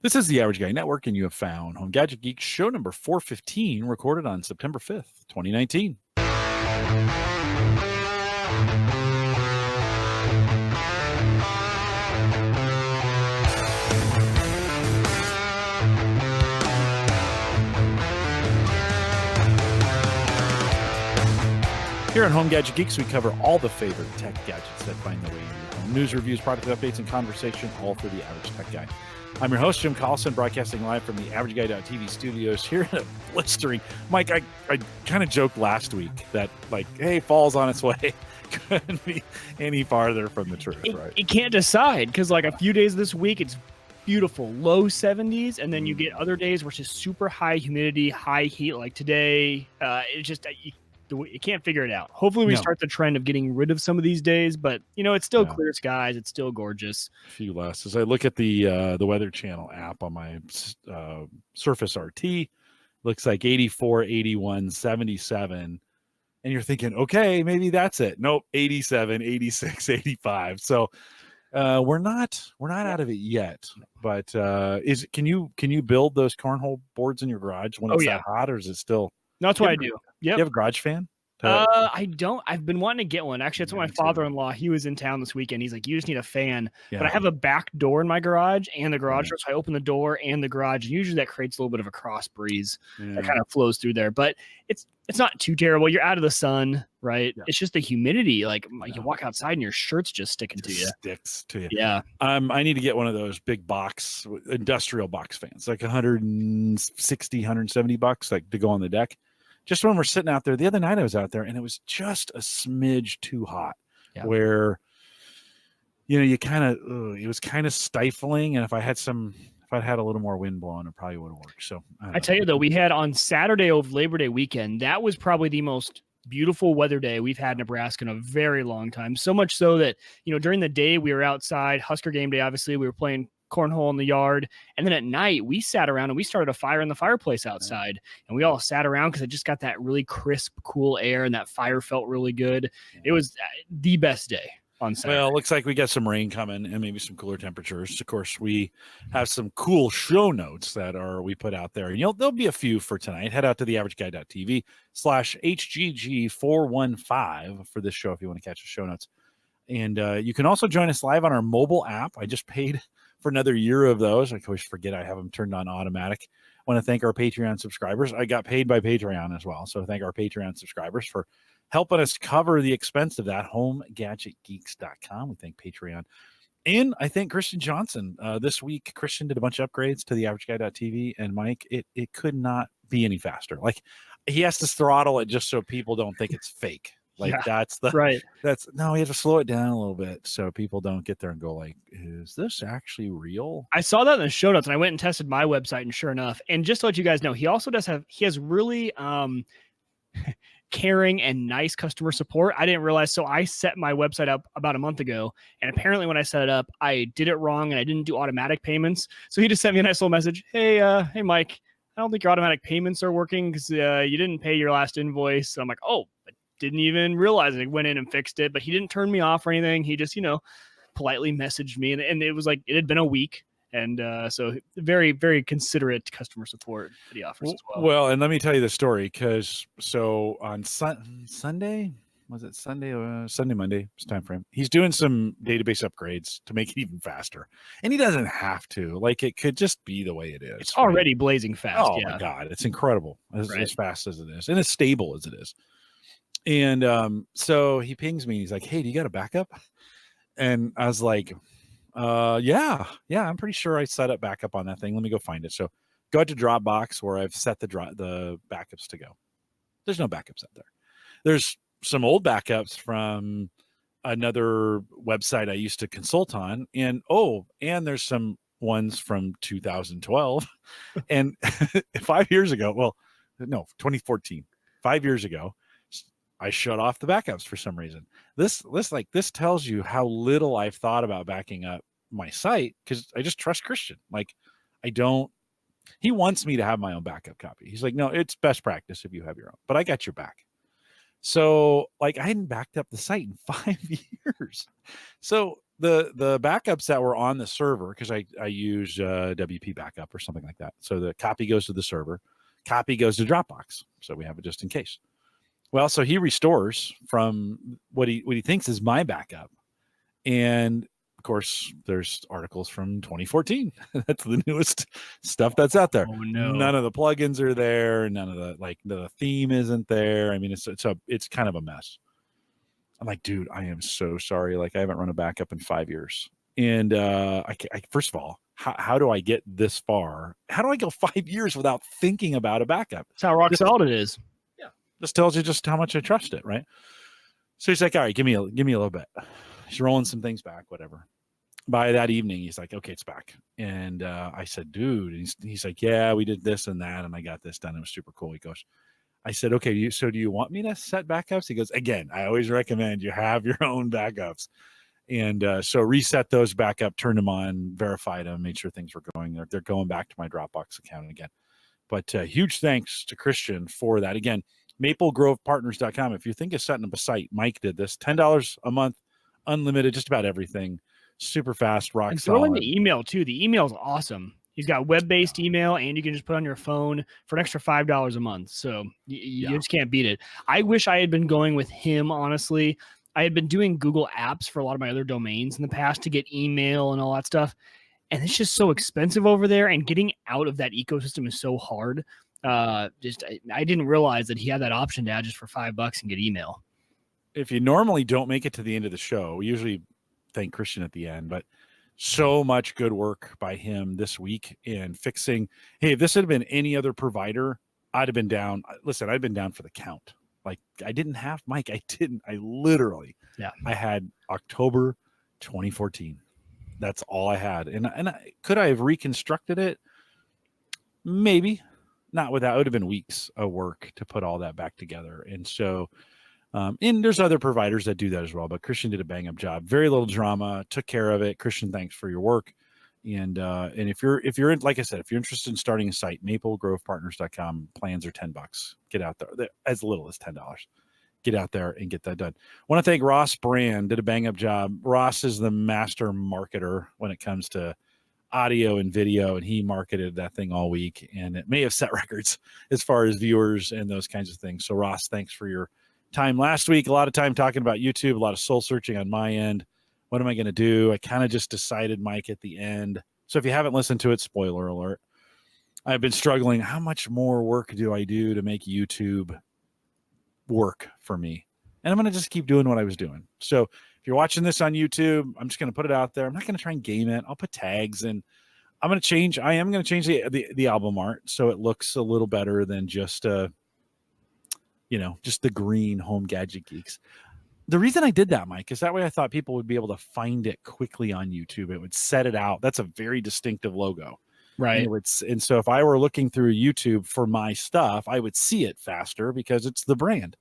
This is the Average Guy Network, and you have found Home Gadget Geeks show number 415, recorded on September 5th, 2019. Here on Home Gadget Geeks, we cover all the favorite tech gadgets that find their way into your home. News, reviews, product updates, and conversation, all for the average tech guy. I'm your host, Jim Collison, broadcasting live from the AverageGuy.tv studios here in a blistering. Mike, I kind of joked last week that, like, hey, fall's on its way. Couldn't be any farther from the truth, right? You can't decide because, like, a few days this week, it's beautiful, low 70s, and then you get other days where it's just super high humidity, high heat, like today. It's just you can't figure it out. Hopefully we start the trend of getting rid of some of these days, but it's still clear skies. It's still gorgeous. A few less. As I look at the Weather Channel app on my Surface RT, looks like 84, 81, 77. And you're thinking, okay, maybe that's it. Nope, 87, 86, 85. So we're not out of it yet. But can you build those cornhole boards in your garage when it's that hot, or is it still? No, that's what I do. You have a garage fan? I don't. I've been wanting to get one. Actually, that's what my father-in-law, he was in town this weekend. He's like, you just need a fan. Yeah. But I have a back door in my garage and the garage door. So I open the door and the garage. And usually that creates a little bit of a cross breeze that kind of flows through there. But it's not too terrible. You're out of the sun, right? Yeah. It's just the humidity. Like you walk outside and your shirt's just sticking to you. Sticks to you. Yeah. I need to get one of those big box, industrial box fans, like 160, 170 bucks, like to go on the deck. Just when we're sitting out there, the other night I was out there and it was just a smidge too hot where, you kind of, it was kind of stifling. And if I had a little more wind blowing, it probably would have worked. So I tell you though, we had on Saturday of Labor Day weekend, that was probably the most beautiful weather day we've had in Nebraska in a very long time. So much so that, during the day we were outside, Husker game day, obviously we were playing cornhole in the yard, and then at night we sat around and we started a fire in the fireplace outside, and we all sat around because it just got that really crisp, cool air, and that fire felt really good. It was the best day on Saturday. Well, it looks like we got some rain coming and maybe some cooler temperatures. Of course, we have some cool show notes that we put out there. There'll be a few for tonight. Head out to the averageguy.tv/HGG415 for this show if you want to catch the show notes. And you can also join us live on our mobile app. I just paid for another year of those. I always forget I have them turned on automatic. I want to thank our Patreon subscribers. I got paid by Patreon as well. So thank our Patreon subscribers for helping us cover the expense of that. HomeGadgetGeeks.com. We thank Patreon. And I thank Christian Johnson. This week, Christian did a bunch of upgrades to the AverageGuy.tv. And Mike, it could not be any faster. Like, he has to throttle it just so people don't think it's fake. Like that's the right. No, you have to slow it down a little bit so people don't get there and go like, is this actually real? I saw that in the show notes and I went and tested my website, and sure enough, and just to let you guys know, he also has really caring and nice customer support. I didn't realize. So I set my website up about a month ago, and apparently when I set it up, I did it wrong and I didn't do automatic payments. So he just sent me a nice little message. Hey, Mike, I don't think your automatic payments are working because you didn't pay your last invoice. So I'm like, oh, didn't even realize it. Went in and fixed it, but he didn't turn me off or anything. He just, politely messaged me, and it was like it had been a week, and so very, very considerate customer support that he offers as well. Well, and let me tell you the story because on Sunday, was it Sunday? Monday, it's time frame. He's doing some database upgrades to make it even faster, and he doesn't have to. Like, it could just be the way it is. It's already blazing fast. Oh my God, it's incredible as fast as it is, and as stable as it is. And so he pings me. He's like, hey, do you got a backup? And I was like, yeah, I'm pretty sure I set up backup on that thing. Let me go find it. So go out to Dropbox where I've set the backups to go. There's no backups out there. There's some old backups from another website I used to consult on. And there's some ones from 2012 and 5 years ago. Well, no, 2014, 5 years ago. I shut off the backups for some reason. This tells you how little I've thought about backing up my site because I just trust Christian. Like, he wants me to have my own backup copy. He's like, no, it's best practice if you have your own, but I got your back. So like, I hadn't backed up the site in 5 years. So the backups that were on the server, because I use WP backup or something like that. So the copy goes to the server, copy goes to Dropbox. So we have it just in case. Well, so he restores from what he thinks is my backup. And of course, there's articles from 2014. That's the newest stuff that's out there. Oh, no. None of the plugins are there. None of the theme isn't there. I mean, it's kind of a mess. I'm like, dude, I am so sorry. Like, I haven't run a backup in 5 years. And I first of all, how do I get this far? How do I go 5 years without thinking about a backup? That's how rock solid it is. Yeah. This tells you just how much I trust it, right? So he's like, all right, give me a little bit. He's rolling some things back, whatever. By that evening, he's like, okay, it's back. And I said, dude, and he's like, yeah, we did this and that, and I got this done. It was super cool. He goes, I said, okay, so do you want me to set backups? He goes, again, I always recommend you have your own backups. And so reset those back up, turned them on, verified them, made sure things were going. They're going back to my Dropbox account again. But huge thanks to Christian for that. Again, maplegrovepartners.com. If you think of setting up a site, Mike did this. $10 a month, unlimited, just about everything. Super fast, rock and solid. throw in the email, too. The email is awesome. He's got web-based email, and you can just put on your phone for an extra $5 a month. So you just can't beat it. I wish I had been going with him, honestly. I had been doing Google Apps for a lot of my other domains in the past to get email and all that stuff. And it's just so expensive over there, and getting out of that ecosystem is so hard. I didn't realize that he had that option to add just for $5 and get email. If you normally don't make it to the end of the show, we usually thank Christian at the end, but so much good work by him this week in fixing. Hey, if this had been any other provider, I'd have been down. Listen, I'd been down for the count. Like, I didn't have Mike. I literally, I had October 2014. That's all I had. And could I have reconstructed it? Maybe not without, it would have been weeks of work to put all that back together. And so, and there's other providers that do that as well, but Christian did a bang up job. Very little drama, took care of it. Christian, thanks for your work. And if you're in, like I said, if you're interested in starting a site, maplegrovepartners.com, plans are $10. Get out there, as little as $10. Get out there and get that done. I want to thank Ross Brand, did a bang up job. Ross is the master marketer when it comes to audio and video, and he marketed that thing all week, and it may have set records as far as viewers and those kinds of things. So Ross, thanks for your time last week. A lot of time talking about YouTube, a lot of soul searching on my end. What am I going to do? I kind of just decided, Mike, at the end. So if you haven't listened to it, spoiler alert, I've been struggling. How much more work do I do to make YouTube work for me? And I'm going to just keep doing what I was doing. So if you're watching this on YouTube, I'm just going to put it out there. I'm not going to try and game it. I'll put tags, and I am going to change the album art so it looks a little better than just just the green Home Gadget Geeks. The reason I did that, Mike, is that way I thought people would be able to find it quickly on YouTube. It would set it out. That's a very distinctive logo. Right. And so if I were looking through YouTube for my stuff, I would see it faster because it's the brand.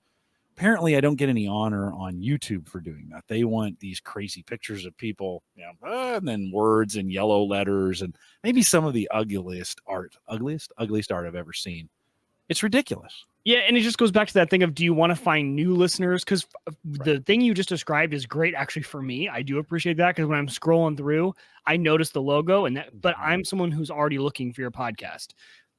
Apparently, I don't get any honor on YouTube for doing that. They want these crazy pictures of people, and then words and yellow letters and maybe some of the ugliest art I've ever seen. It's ridiculous. Yeah, and it just goes back to that thing of, do you want to find new listeners? Because the thing you just described is great, actually, for me. I do appreciate that, because when I'm scrolling through, I notice the logo, but I'm someone who's already looking for your podcast.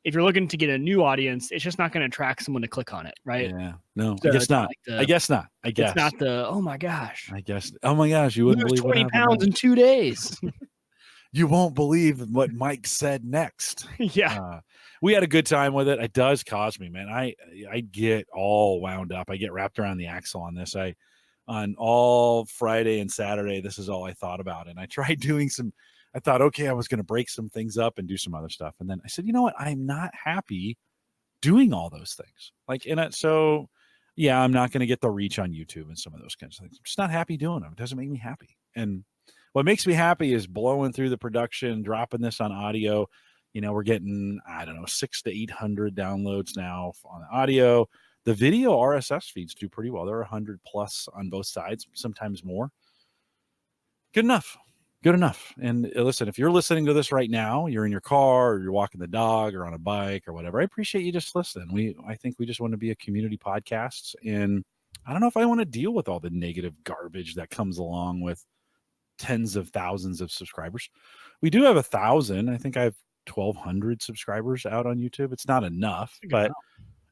If you're looking to get a new audience, it's just not going to attract someone to click on it, right? Yeah, no, so I guess not. I guess not. I guess it's not the, oh my gosh. I guess, oh my gosh, you wouldn't believe 20 pounds in 2 days. You won't believe what Mike said next. Yeah. We had a good time with it. It does cause me, man. I get all wound up. I get wrapped around the axle on this. On all Friday and Saturday, this is all I thought about. And I tried doing I thought, okay, I was going to break some things up and do some other stuff. And then I said, you know what? I'm not happy doing all those things. So yeah, I'm not going to get the reach on YouTube and some of those kinds of things. I'm just not happy doing them. It doesn't make me happy. And what makes me happy is blowing through the production, dropping this on audio. We're getting, 600 to 800 downloads now on the audio. The video RSS feeds do pretty well. They're 100 plus on both sides, sometimes more. Good enough. And listen, if you're listening to this right now, you're in your car or you're walking the dog or on a bike or whatever, I appreciate you just listening. I think we just want to be a community podcast. And I don't know if I want to deal with all the negative garbage that comes along with tens of thousands of subscribers. We do have 1,000. I think I have 1,200 subscribers out on YouTube. It's not enough, but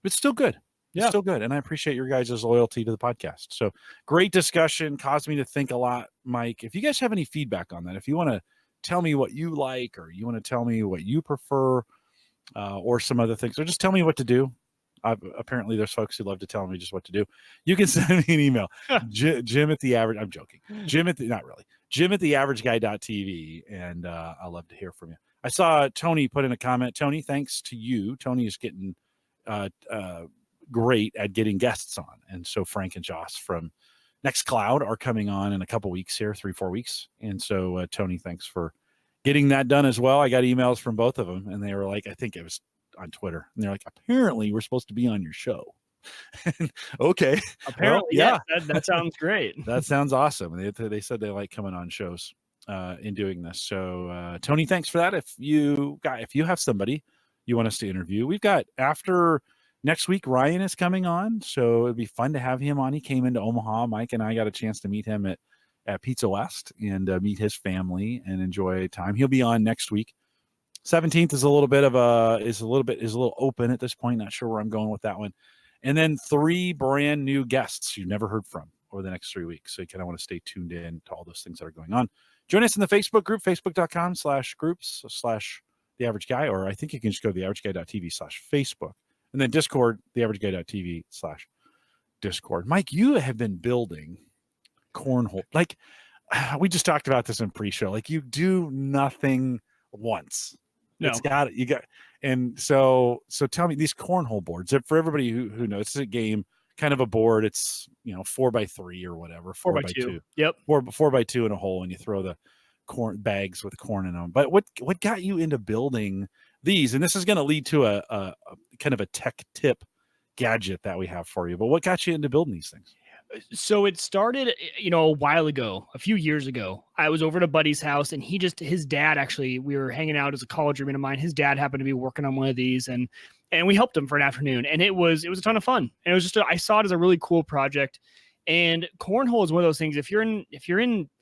it's still good. It's still good. And I appreciate your guys' loyalty to the podcast. So great discussion, caused me to think a lot, Mike. If you guys have any feedback on that, if you want to tell me what you like, or you want to tell me what you prefer, or some other things, or just tell me what to do. Apparently there's folks who love to tell me just what to do. You can send me an email. Jim at the average, I'm joking. Not really. Jim at theaverageguy.tv. And I'd love to hear from you. I saw Tony put in a comment. Tony, thanks to you. Tony is getting great at getting guests on. And so Frank and Joss from Nextcloud are coming on in a couple weeks here, 3-4 weeks. And so Tony, thanks for getting that done as well. I got emails from both of them, and they were like, I think it was on Twitter, and they're like, apparently we're supposed to be on your show. Okay. Apparently, well, yeah, that sounds great. That sounds awesome. They said they like coming on shows in doing this. So Tony, thanks for that. If you have somebody you want us to interview, we've got, after next week, Ryan is coming on, so it'd be fun to have him on. He came into Omaha. Mike and I got a chance to meet him at Pizza West and meet his family and enjoy time. He'll be on next week. 17th is a little open at this point. Not sure where I'm going with that one. And then 3 brand new guests you've never heard from over the next 3 weeks. So you kind of want to stay tuned in to all those things that are going on. Join us in the Facebook group, facebook.com/groups/theaverageguy, or I think you can just go to theaverageguy.tv/Facebook, and then Discord, theaverageguy.tv/Discord. Mike, you have been building cornhole. Like, we just talked about this in pre-show. Like, you do nothing once. No. And so tell me, these cornhole boards, for everybody who knows, it's a game, kind of a board. It's 4x3 or whatever, 4x2. Yep. 4x2 in a hole, and you throw the corn bags with corn in them. But what got you into building these? And this is going to lead to a kind of a tech tip gadget that we have for you. But what got you into building these things? So it started, a while ago, a few years ago. I was over at a buddy's house, and his dad, actually, we were hanging out as a college roommate of mine. His dad happened to be working on one of these, and we helped him for an afternoon, and it was a ton of fun. And it was I saw it as a really cool project. And cornhole is one of those things. If you're a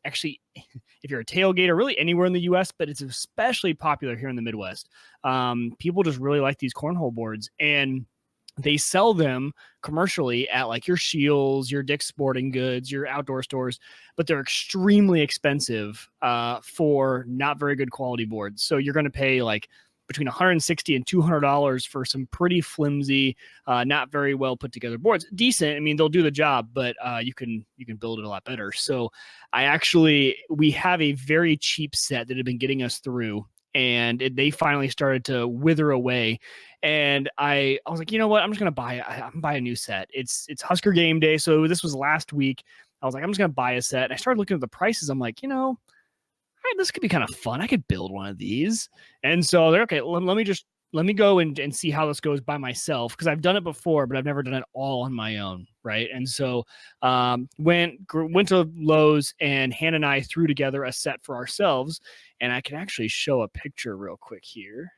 tailgater, really anywhere in the U.S., but it's especially popular here in the Midwest. People just really like these cornhole boards, and they sell them commercially at like your Scheels, your Dick's Sporting Goods, your outdoor stores, but they're extremely expensive for not very good quality boards. So you're going to pay like between $160 and $200 for some pretty flimsy, not very well put together boards. Decent. I mean, they'll do the job, but you can build it a lot better. So we have a very cheap set that had been getting us through, and they finally started to wither away. And I was like, you know what? I'm just going to buy a new set. It's Husker game day. So this was last week. I was like, I'm just going to buy a set. And I started looking at the prices. I'm like, this could be kind of fun. I could build one of these. And so they're okay. Let me go and see how this goes by myself, because I've done it before, but I've never done it all on my own. Right. And so went to Lowe's, and Hannah and I threw together a set for ourselves. And I can actually show a picture real quick here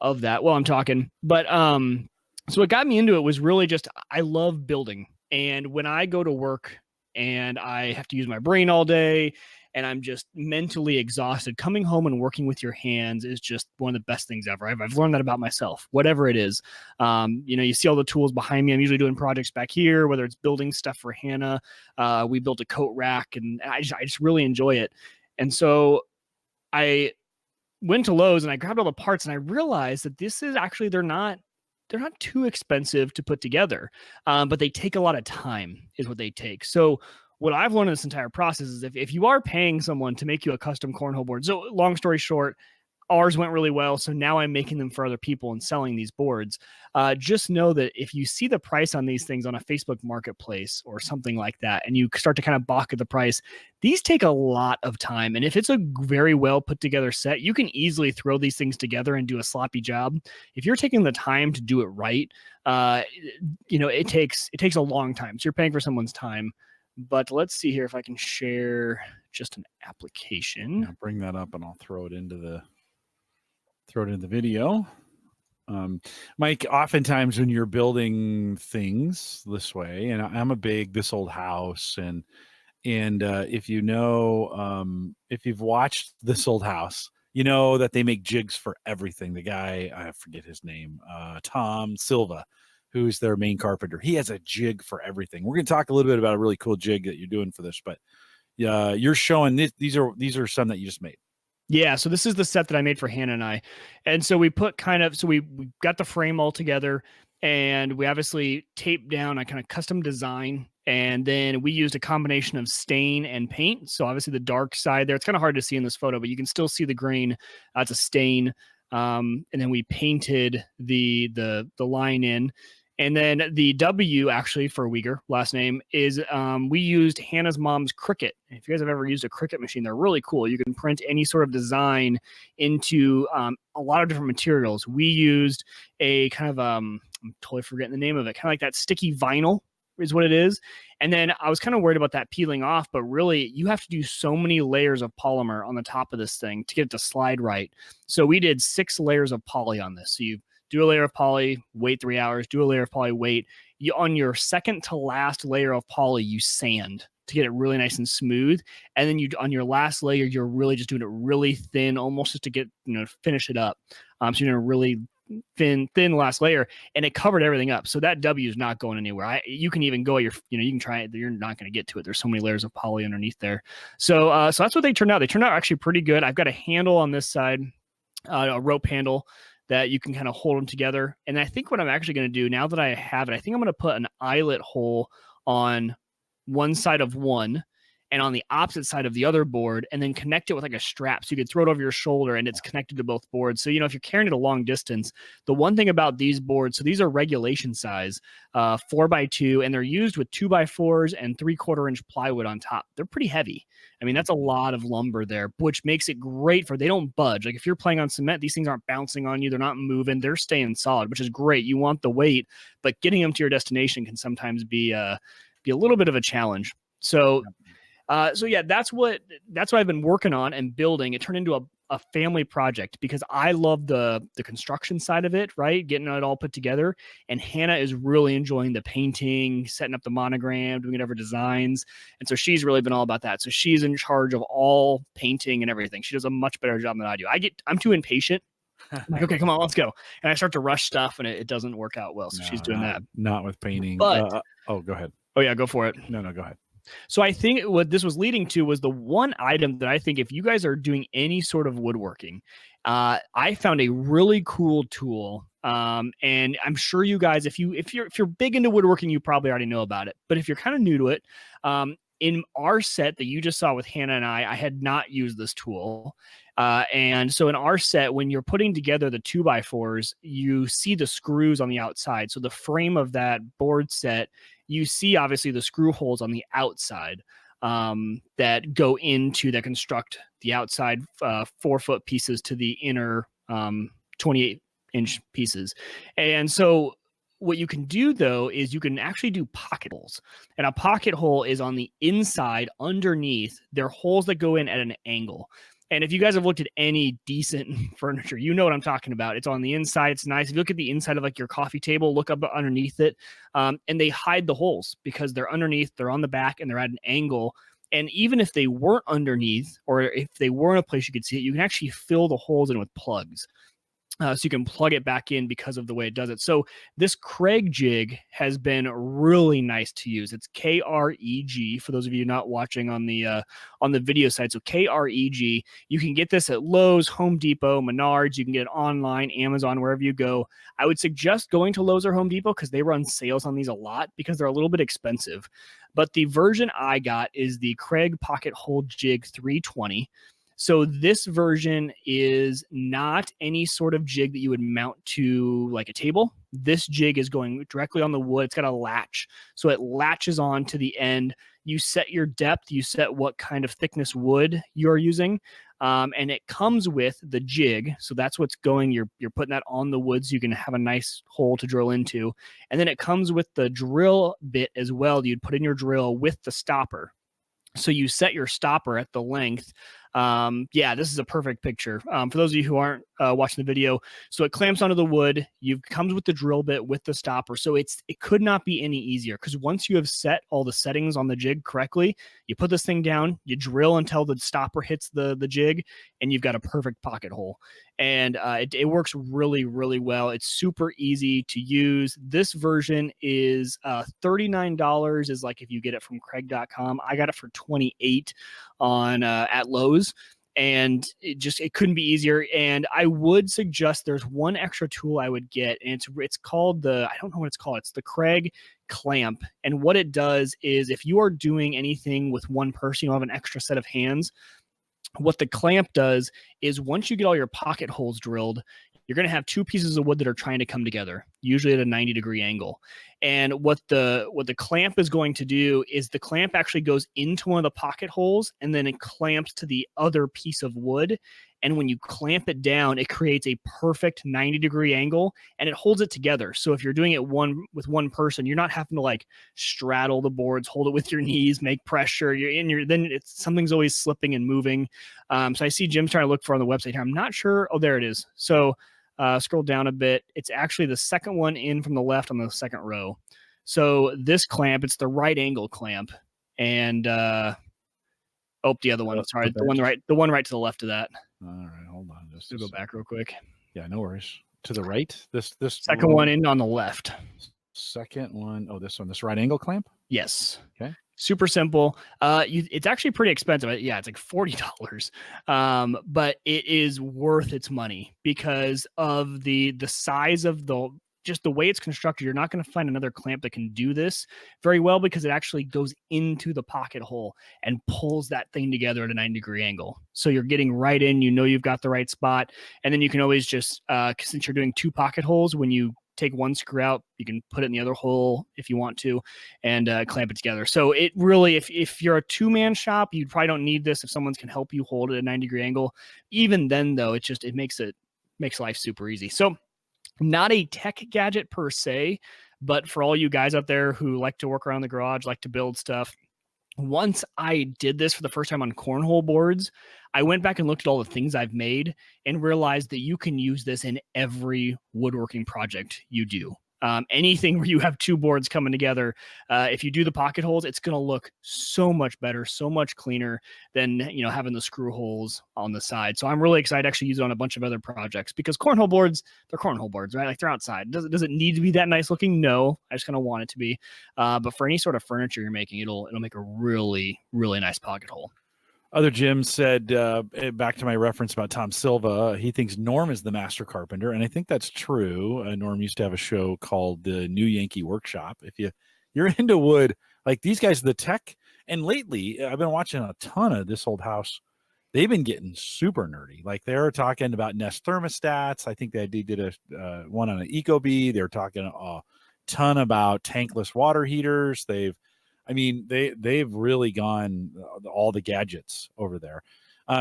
of that while I'm talking. But so what got me into it was really just, I love building. And when I go to work and I have to use my brain all day, and I'm just mentally exhausted, coming home and working with your hands is just one of the best things ever. I've learned that about myself, whatever it is. You see all the tools behind me. I'm usually doing projects back here, whether it's building stuff for Hannah. We built a coat rack, and I just really enjoy it. And so I went to Lowe's and I grabbed all the parts, and I realized that this is actually, they're not too expensive to put together, but they take a lot of time is what they take. So what I've learned in this entire process is if you are paying someone to make you a custom cornhole board, so long story short, ours went really well. So now I'm making them for other people and selling these boards. Just know that if you see the price on these things on a Facebook marketplace or something like that, and you start to kind of balk at the price, these take a lot of time. And if it's a very well put together set, you can easily throw these things together and do a sloppy job. If you're taking the time to do it right, it takes a long time. So you're paying for someone's time. But let's see here if I can share just an application. I'll bring that up and I'll throw it into the video. Mike, oftentimes when you're building things this way, and I'm a big this old house, and And if you know, if you've watched This Old House, you know that they make jigs for everything. The guy, I forget his name, Tom Silva, who's their main carpenter. He has a jig for everything. We're going to talk a little bit about a really cool jig that you're doing for this, but you're showing these are some that you just made. Yeah, so this is the set that I made for Hannah and I. And so we put we got the frame all together, and we obviously taped down a kind of custom design, and then we used a combination of stain and paint. So obviously the dark side there, it's kind of hard to see in this photo, but you can still see the grain. It's a stain. And then we painted the line in. And then the W, actually, for Wieger, last name, is we used Hannah's mom's Cricut. If you guys have ever used a Cricut machine, they're really cool. You can print any sort of design into a lot of different materials. We used a kind of, I'm totally forgetting the name of it, kind of like that sticky vinyl is what it is. And then I was kind of worried about that peeling off, but really you have to do so many layers of polymer on the top of this thing to get it to slide right. So we did 6 layers of poly on this. So you do a layer of poly, wait 3 hours, do a layer of poly, wait. On your second to last layer of poly, you sand to get it really nice and smooth. And then on your last layer, you're really just doing it really thin, almost just to get, finish it up. So you're doing a really thin last layer, and it covered everything up. So that W is not going anywhere. You can even go you can try it. You're not going to get to it. There's so many layers of poly underneath there. So that's what they turned out. They turned out actually pretty good. I've got a handle on this side, a rope handle that you can kind of hold them together. And I think what I'm actually going to do now that I have it, I think I'm going to put an eyelet hole on one side of one and on the opposite side of the other board, and then connect it with like a strap. So you could throw it over your shoulder and it's connected to both boards. So, if you're carrying it a long distance, the one thing about these boards, so these are regulation size, 4x2, and they're used with 2x4s and 3/4 inch plywood on top. They're pretty heavy. I mean, that's a lot of lumber there, which makes it great they don't budge. Like if you're playing on cement, these things aren't bouncing on you. They're not moving. They're staying solid, which is great. You want the weight, but getting them to your destination can sometimes be a little bit of a challenge. So yeah, that's what I've been working on and building. It turned into a family project because I love the construction side of it, right? Getting it all put together. And Hannah is really enjoying the painting, setting up the monogram, doing whatever designs. And so she's really been all about that. So she's in charge of all painting and everything. She does a much better job than I do. I'm too impatient. I'm like, okay, come on, let's go. And I start to rush stuff and it doesn't work out well. So she's doing that. Not with painting. But, go ahead. Oh yeah, go for it. No, go ahead. So I think what this was leading to was the one item that I think if you guys are doing any sort of woodworking, I found a really cool tool. And I'm sure you guys, if you're big into woodworking, you probably already know about it. But if you're kind of new to it, in our set that you just saw with Hannah and I had not used this tool. And so in our set, when you're putting together the 2x4s, you see the screws on the outside. So the frame of that board set, you see obviously the screw holes on the outside that go into that construct the outside 4-foot pieces to the inner 28-inch pieces. And so what you can do though is you can actually do pocket holes, and a pocket hole is on the inside underneath. They're holes that go in at an angle. And if you guys have looked at any decent furniture, you know what I'm talking about. It's on the inside. It's nice. If you look at the inside of like your coffee table, look up underneath it. And they hide the holes because they're underneath, they're on the back, and they're at an angle. And even if they weren't underneath, or if they weren't a place you could see it, you can actually fill the holes in with plugs. So you can plug it back in because of the way it does it. So this Kreg jig has been really nice to use. It's Kreg for those of you not watching on the video side. So Kreg, you can get this at Lowe's, Home Depot, Menards. You can get it online, Amazon, wherever you go. I would suggest going to Lowe's or Home Depot because they run sales on these a lot because they're a little bit expensive. But the version I got is the Kreg Pocket Hole Jig 320. So this version is not any sort of jig that you would mount to like a table. This jig is going directly on the wood. It's got a latch. So it latches on to the end. You set your depth. You set what kind of thickness wood you're using. And it comes with the jig. So that's what's going. You're putting that on the wood so you can have a nice hole to drill into. And then it comes with the drill bit as well. You'd put in your drill with the stopper. So you set your stopper at the length Yeah, this is a perfect picture. For those of you who aren't watching the video, so it clamps onto the wood. You comes with the drill bit with the stopper. So it could not be any easier, because once you have set all the settings on the jig correctly, you put this thing down, you drill until the stopper hits the jig, and you've got a perfect pocket hole. And it works really, really well. It's super easy to use. This version is $39 is like if you get it from Kreg.com. I got it for $28 on at Lowe's, and it couldn't be easier. And I would suggest there's one extra tool I would get, and it's called I don't know what it's called. It's the Kreg clamp. And what it does is, if you are doing anything with one person, you'll have an extra set of hands. What the clamp does is, once you get all your pocket holes drilled, you're going to have two pieces of wood that are trying to come together, usually at a 90-degree angle. And what the clamp is going to do is, the clamp actually goes into one of the pocket holes, and then it clamps to the other piece of wood. And when you clamp it down, it creates a perfect 90-degree angle, and it holds it together. So if you're doing it with one person, you're not having to like straddle the boards, hold it with your knees, make pressure. Something's always slipping and moving. So I see Jim's trying to look for on the website here. I'm not sure. Oh, there it is. So scroll down a bit. It's actually the second one in from the left on the second row. So this clamp, it's the right angle clamp, and the other one. Sorry, the one right to the left of that. All right, hold on. Just go back real quick. Yeah, no worries. To the right. This second one in on the left. Second one. Oh, this one. This right angle clamp. Yes. Okay. Super simple. It's actually pretty expensive. Yeah, it's like $40. But it is worth its money because of the size of just the way it's constructed. You're not going to find another clamp that can do this very well, because it actually goes into the pocket hole and pulls that thing together at a 90-degree angle. So you're getting right in, you've got the right spot. And then you can always just, since you're doing two pocket holes, when you take one screw out, you can put it in the other hole if you want to, and clamp it together. So it really, if you're a two-man shop, you probably don't need this. If someone can help you hold it at a 90-degree angle, even then though, it makes life super easy. So not a tech gadget per se, but for all you guys out there who like to work around the garage, like to build stuff, once I did this for the first time on cornhole boards, I went back and looked at all the things I've made and realized that you can use this in every woodworking project you do. Anything where you have two boards coming together, if you do the pocket holes, it's going to look so much better, so much cleaner than having the screw holes on the side. So I'm really excited to actually use it on a bunch of other projects, because cornhole boards, they're cornhole boards, right? Like, they're outside. Does it need to be that nice looking? No, I just kind of want it to be. But for any sort of furniture you're making, it'll make a really, really nice pocket hole. Other Jim said, back to my reference about Tom Silva, he thinks Norm is the master carpenter, and I think that's true. Norm used to have a show called the New Yankee Workshop. If you're into wood, like these guys, the tech, and lately I've been watching a ton of This Old House. They've been getting super nerdy. Like, they're talking about Nest thermostats. I think they did a one on an Ecobee. They're talking a ton about tankless water heaters. They've really gone all the gadgets over there.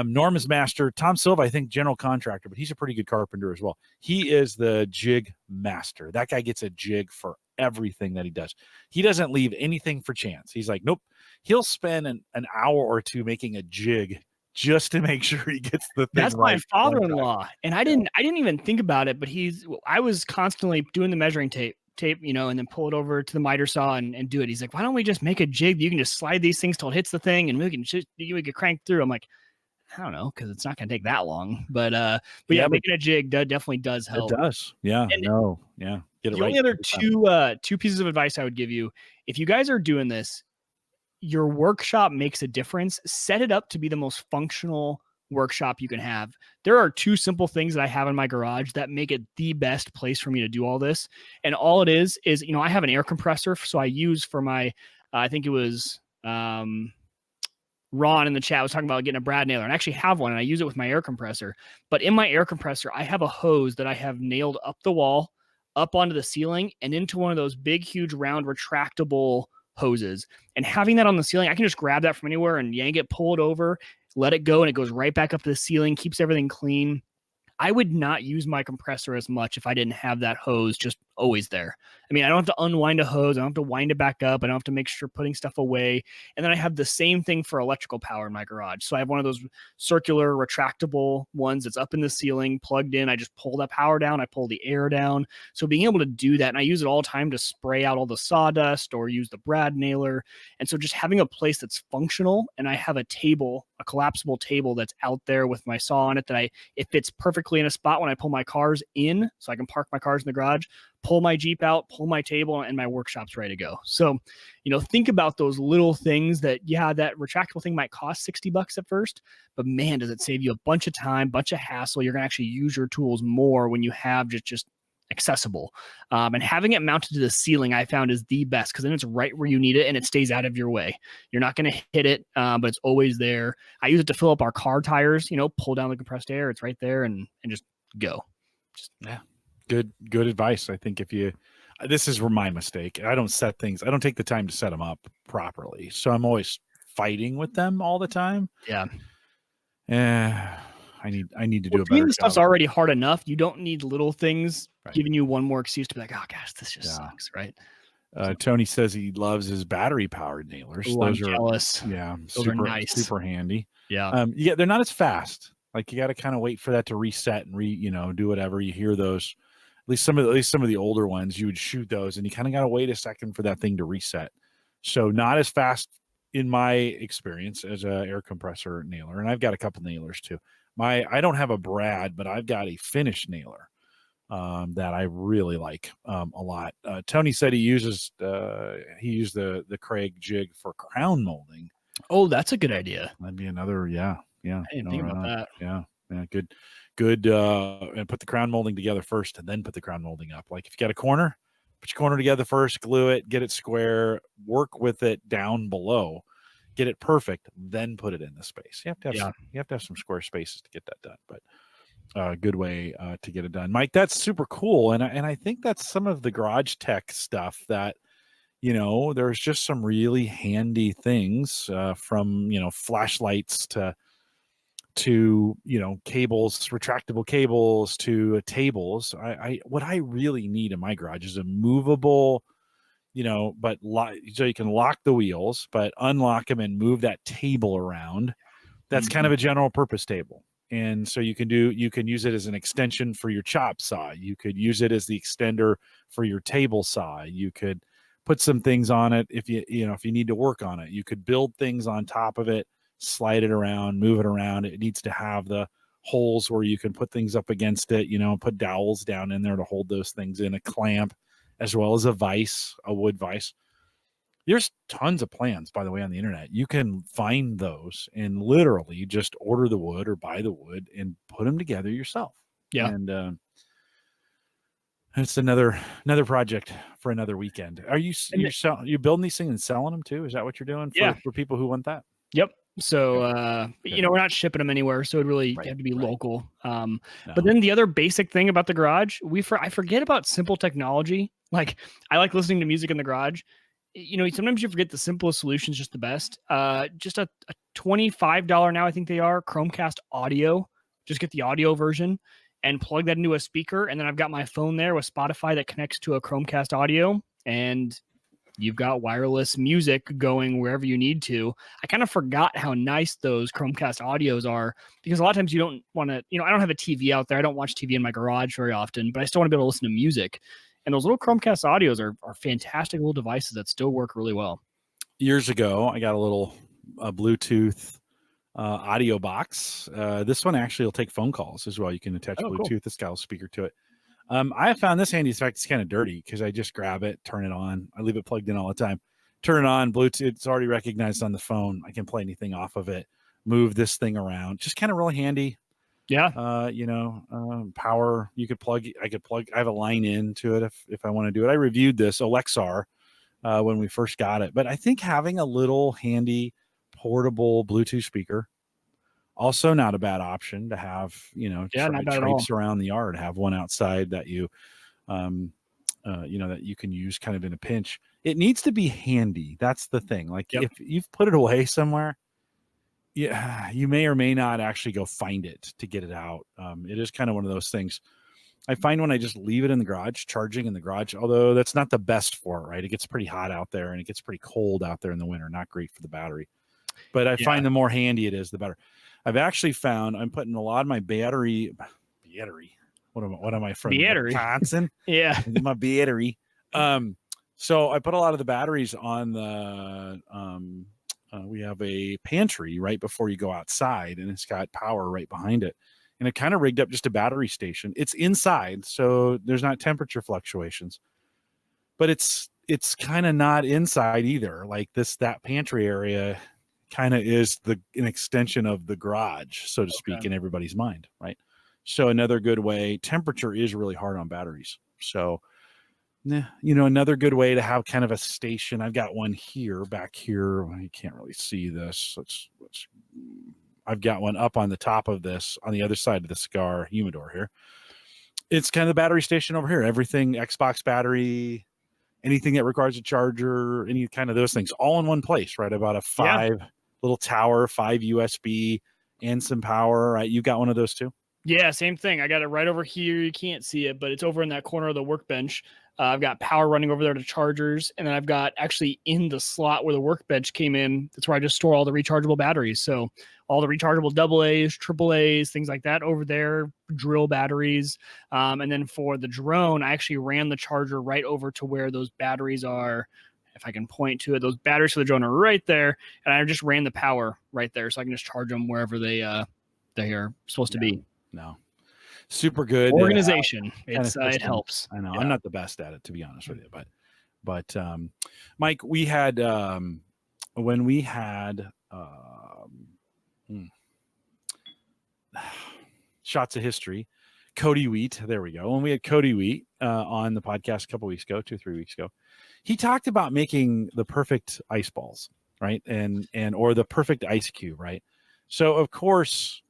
Norm is master. Tom Silva, I think, general contractor, but he's a pretty good carpenter as well. He is the jig master. That guy gets a jig for everything that he does. He doesn't leave anything for chance. He's like, nope. He'll spend an hour or two making a jig just to make sure he gets the thing. That's right. My father-in-law. And I didn't even think about it, but I was constantly doing the measuring tape, and then pull it over to the miter saw and do it. He's like, why don't we just make a jig that you can just slide these things till it hits the thing, and we can crank through. I'm like, I don't know, because it's not going to take that long. But yeah, making a jig definitely does help. It does. Yeah. And yeah. Get it the right. only other two pieces of advice I would give you, if you guys are doing this, your workshop makes a difference. Set it up to be the most functional workshop you can have. There are two simple things that I have in my garage that make it the best place for me to do all this. And all it is I have an air compressor. So I use for my, I think it was Ron in the chat was talking about getting a brad nailer, and I actually have one, and I use it with my air compressor. But in my air compressor, I have a hose that I have nailed up the wall, up onto the ceiling, and into one of those big, huge, round, retractable hoses. And having that on the ceiling, I can just grab that from anywhere and yank it, pull it over, let it go, and it goes right back up to the ceiling, keeps everything clean. I would not use my compressor as much if I didn't have that hose just always there. I mean, I don't have to unwind a hose. I don't have to wind it back up. I don't have to make sure putting stuff away. And then I have the same thing for electrical power in my garage. So I have one of those circular retractable ones that's up in the ceiling, plugged in. I just pull that power down. I pull the air down. So being able to do that, and I use it all the time to spray out all the sawdust or use the brad nailer. And so just having a place that's functional, and I have a table, a collapsible table that's out there with my saw on it that it fits perfectly in a spot when I pull my cars in, so I can park my cars in the garage, pull my Jeep out, pull my table, and my workshop's ready to go. So, think about those little things that, that retractable thing might cost $60 at first, but man, does it save you a bunch of time, bunch of hassle. You're going to actually use your tools more when you have just accessible. And having it mounted to the ceiling, I found, is the best, because then it's right where you need it and it stays out of your way. You're not going to hit it, but it's always there. I use it to fill up our car tires, pull down the compressed air. It's right there and just go. Good advice. I think this is my mistake. I don't take the time to set them up properly. So I'm always fighting with them all the time. Yeah. I need to do a better job. The stuff's already hard enough. You don't need little things giving you one more excuse to be like, oh gosh, this just sucks, right? Tony says he loves his battery powered nailers. Ooh, those I'm are jealous. Those are nice. Super handy. Yeah. They're not as fast. Like, you got to kind of wait for that to reset and do whatever. You hear those, at least some of the older ones, you would shoot those and you kind of got to wait a second for that thing to reset. So not as fast in my experience as a air compressor nailer. And I've got a couple nailers too. I don't have a brad, but I've got a finished nailer that I really like a lot. Tony said he used the Kreg jig for crown molding. Oh, that's a good idea. That'd be another, yeah. I didn't think about that. Yeah, good. And put the crown molding together first, and then put the crown molding up. Like, if you got a corner, put your corner together first, glue it, get it square, work with it down below, get it perfect, then put it in the space. You have to have some square spaces to get that done. But good way to get it done, Mike. That's super cool, and I think that's some of the garage tech stuff that, there's just some really handy things from flashlights to cables, retractable cables, to tables. What I really need in my garage is a movable, but so you can lock the wheels, but unlock them and move that table around. That's kind of a general purpose table. And so you can use it as an extension for your chop saw. You could use it as the extender for your table saw. You could put some things on it if you need to work on it. You could build things on top of it, slide it around, move it around. It needs to have the holes where you can put things up against it, put dowels down in there to hold those things in, a clamp, as well as a wood vise. There's tons of plans, by the way, on the internet. You can find those and literally just order the wood or buy the wood and put them together yourself. Yeah. And it's another project for another weekend. Are you building these things and selling them too? Is that what you're doing for people who want that? Yep. So, we're not shipping them anywhere, so it really have to be local. No. But then the other basic thing about the garage, I forget about simple technology. Like, I like listening to music in the garage. Sometimes you forget the simplest solution is just the best. Just a $25 now, I think they are, Chromecast audio. Just get the audio version and plug that into a speaker. And then I've got my phone there with Spotify that connects to a Chromecast audio, and you've got wireless music going wherever you need to. I kind of forgot how nice those Chromecast audios are, because a lot of times you don't want to, I don't have a TV out there. I don't watch TV in my garage very often, but I still want to be able to listen to music. And those little Chromecast audios are fantastic little devices that still work really well. Years ago, I got a Bluetooth audio box. This one actually will take phone calls as well. You can attach Bluetooth. Cool. This guy will speaker to it. I have found this handy. In fact, it's kind of dirty because I just grab it, turn it on. I leave it plugged in all the time. Turn it on, Bluetooth. It's already recognized on the phone. I can play anything off of it. Move this thing around. Just kind of really handy. Yeah. Power. I have a line into it if I want to do it. I reviewed this Alexar when we first got it, but I think having a little handy portable Bluetooth speaker, also not a bad option to have, traipse around the yard, have one outside that that you can use kind of in a pinch. It needs to be handy. That's the thing. Like, if you've put it away somewhere, you may or may not actually go find it to get it out. It is kind of one of those things. I find when I just leave it in the garage, charging in the garage, although that's not the best for it, right? It gets pretty hot out there and it gets pretty cold out there in the winter. Not great for the battery. But I find the more handy it is, the better. I've actually found I'm putting a lot of my battery. What am I from? Wisconsin? Yeah. My battery. So I put a lot of the batteries on the we have a pantry right before you go outside, and it's got power right behind it. And it kind of rigged up just a battery station. It's inside, so there's not temperature fluctuations. But it's kind of not inside either. Like that pantry area kind of is an extension of the garage, so to speak, in everybody's mind, right? So another good way, temperature is really hard on batteries. So, another good way to have kind of a station. I've got one back here. You can't really see this. I've got one up on the top of this on the other side of the cigar humidor here. It's kind of the battery station over here. Everything, Xbox battery, anything that requires a charger, any kind of those things, all in one place, right? About a 5 little tower, 5 USB and some power, right? You got one of those too? Yeah, same thing. I got it right over here. You can't see it, but it's over in that corner of the workbench. I've got power running over there to chargers, and then I've got actually in the slot where the workbench came in, that's where I just store all the rechargeable batteries. So all the rechargeable AA's, AAA's, things like that over there, drill batteries. And then for the drone, I actually ran the charger right over to where those batteries are. If I can point to it, those batteries for the drone are right there, and I just ran the power right there, so I can just charge them wherever they are supposed to be. No. Super good organization. It helps. I know. I'm not the best at it, to be honest with you, but Mike, we had when we had Shots of History, Cody Wheat. There we go. When we had Cody Wheat on the podcast a couple weeks ago, 2 or 3 weeks ago, he talked about making the perfect ice balls, right? And or the perfect ice cube, right? So of course,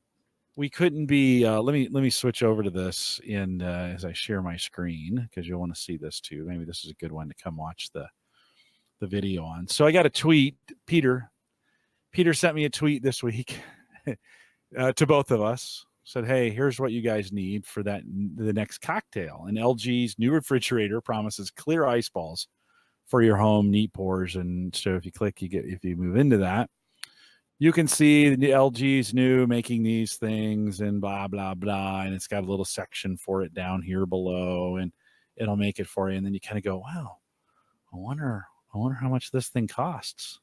we couldn't be. Let me switch over to this as I share my screen, because you'll want to see this too. Maybe this is a good one to come watch the video on. So I got a tweet. Peter sent me a tweet this week to both of us. Said, hey, here's what you guys need for the next cocktail. And LG's new refrigerator promises clear ice balls for your home, neat pours. And so if you move into that, you can see the LG's new making these things and blah, blah, blah. And it's got a little section for it down here below, and it'll make it for you. And then you kind of go, wow, I wonder how much this thing costs.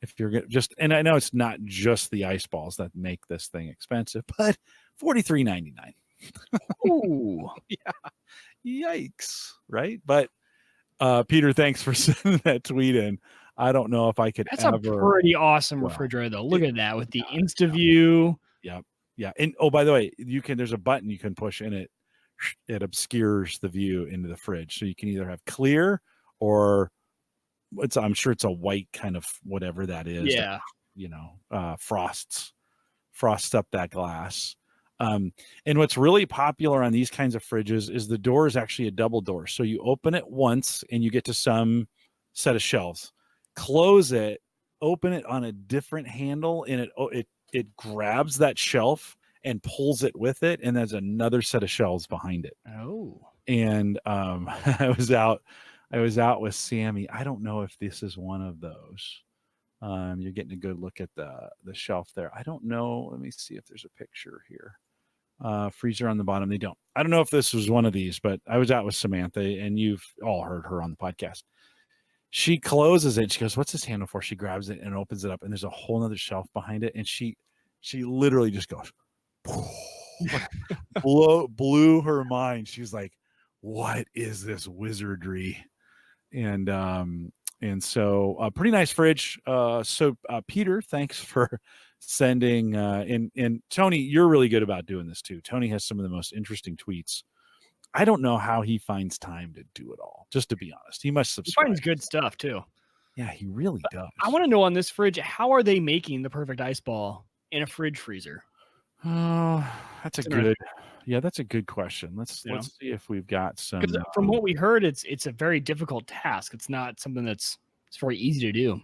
If you're just, and I know it's not just the ice balls that make this thing expensive, but $43.99. Ooh, yeah, yikes, right? But Peter, thanks for sending that tweet in. I don't know if I could. That's a pretty awesome refrigerator, though. Look at that with the InstaView. Yeah. And by the way, there's a button you can push in it. It obscures the view into the fridge, so you can either have clear or I'm sure it's a white kind of whatever that is. Yeah. That, frosts up that glass. And what's really popular on these kinds of fridges is the door is actually a double door. So you open it once and you get to some set of shelves. Close it, open it on a different handle, and it grabs that shelf and pulls it with it, and there's another set of shelves behind it. Oh. And I was out with Sammy. I don't know if this is one of those. You're getting a good look at the shelf there. I don't know. Let me see if there's a picture here. Freezer on the bottom. They don't. I don't know if this was one of these, but I was out with Samantha, and you've all heard her on the podcast. She closes it. She goes, what's this handle for? She grabs it and opens it up, and there's a whole nother shelf behind it. And she literally just goes, blew her mind. She's like, what is this wizardry? And so a pretty nice fridge. So Peter, thanks for sending and Tony, you're really good about doing this too. Tony has some of the most interesting tweets. I don't know how he finds time to do it all, just to be honest. He must subscribe. He finds good stuff too. Yeah, he really does. I want to know on this fridge, how are they making the perfect ice ball in a fridge freezer? Oh, that's a good question. Let's see if we've got some. From what we heard, it's a very difficult task. It's not something it's very easy to do.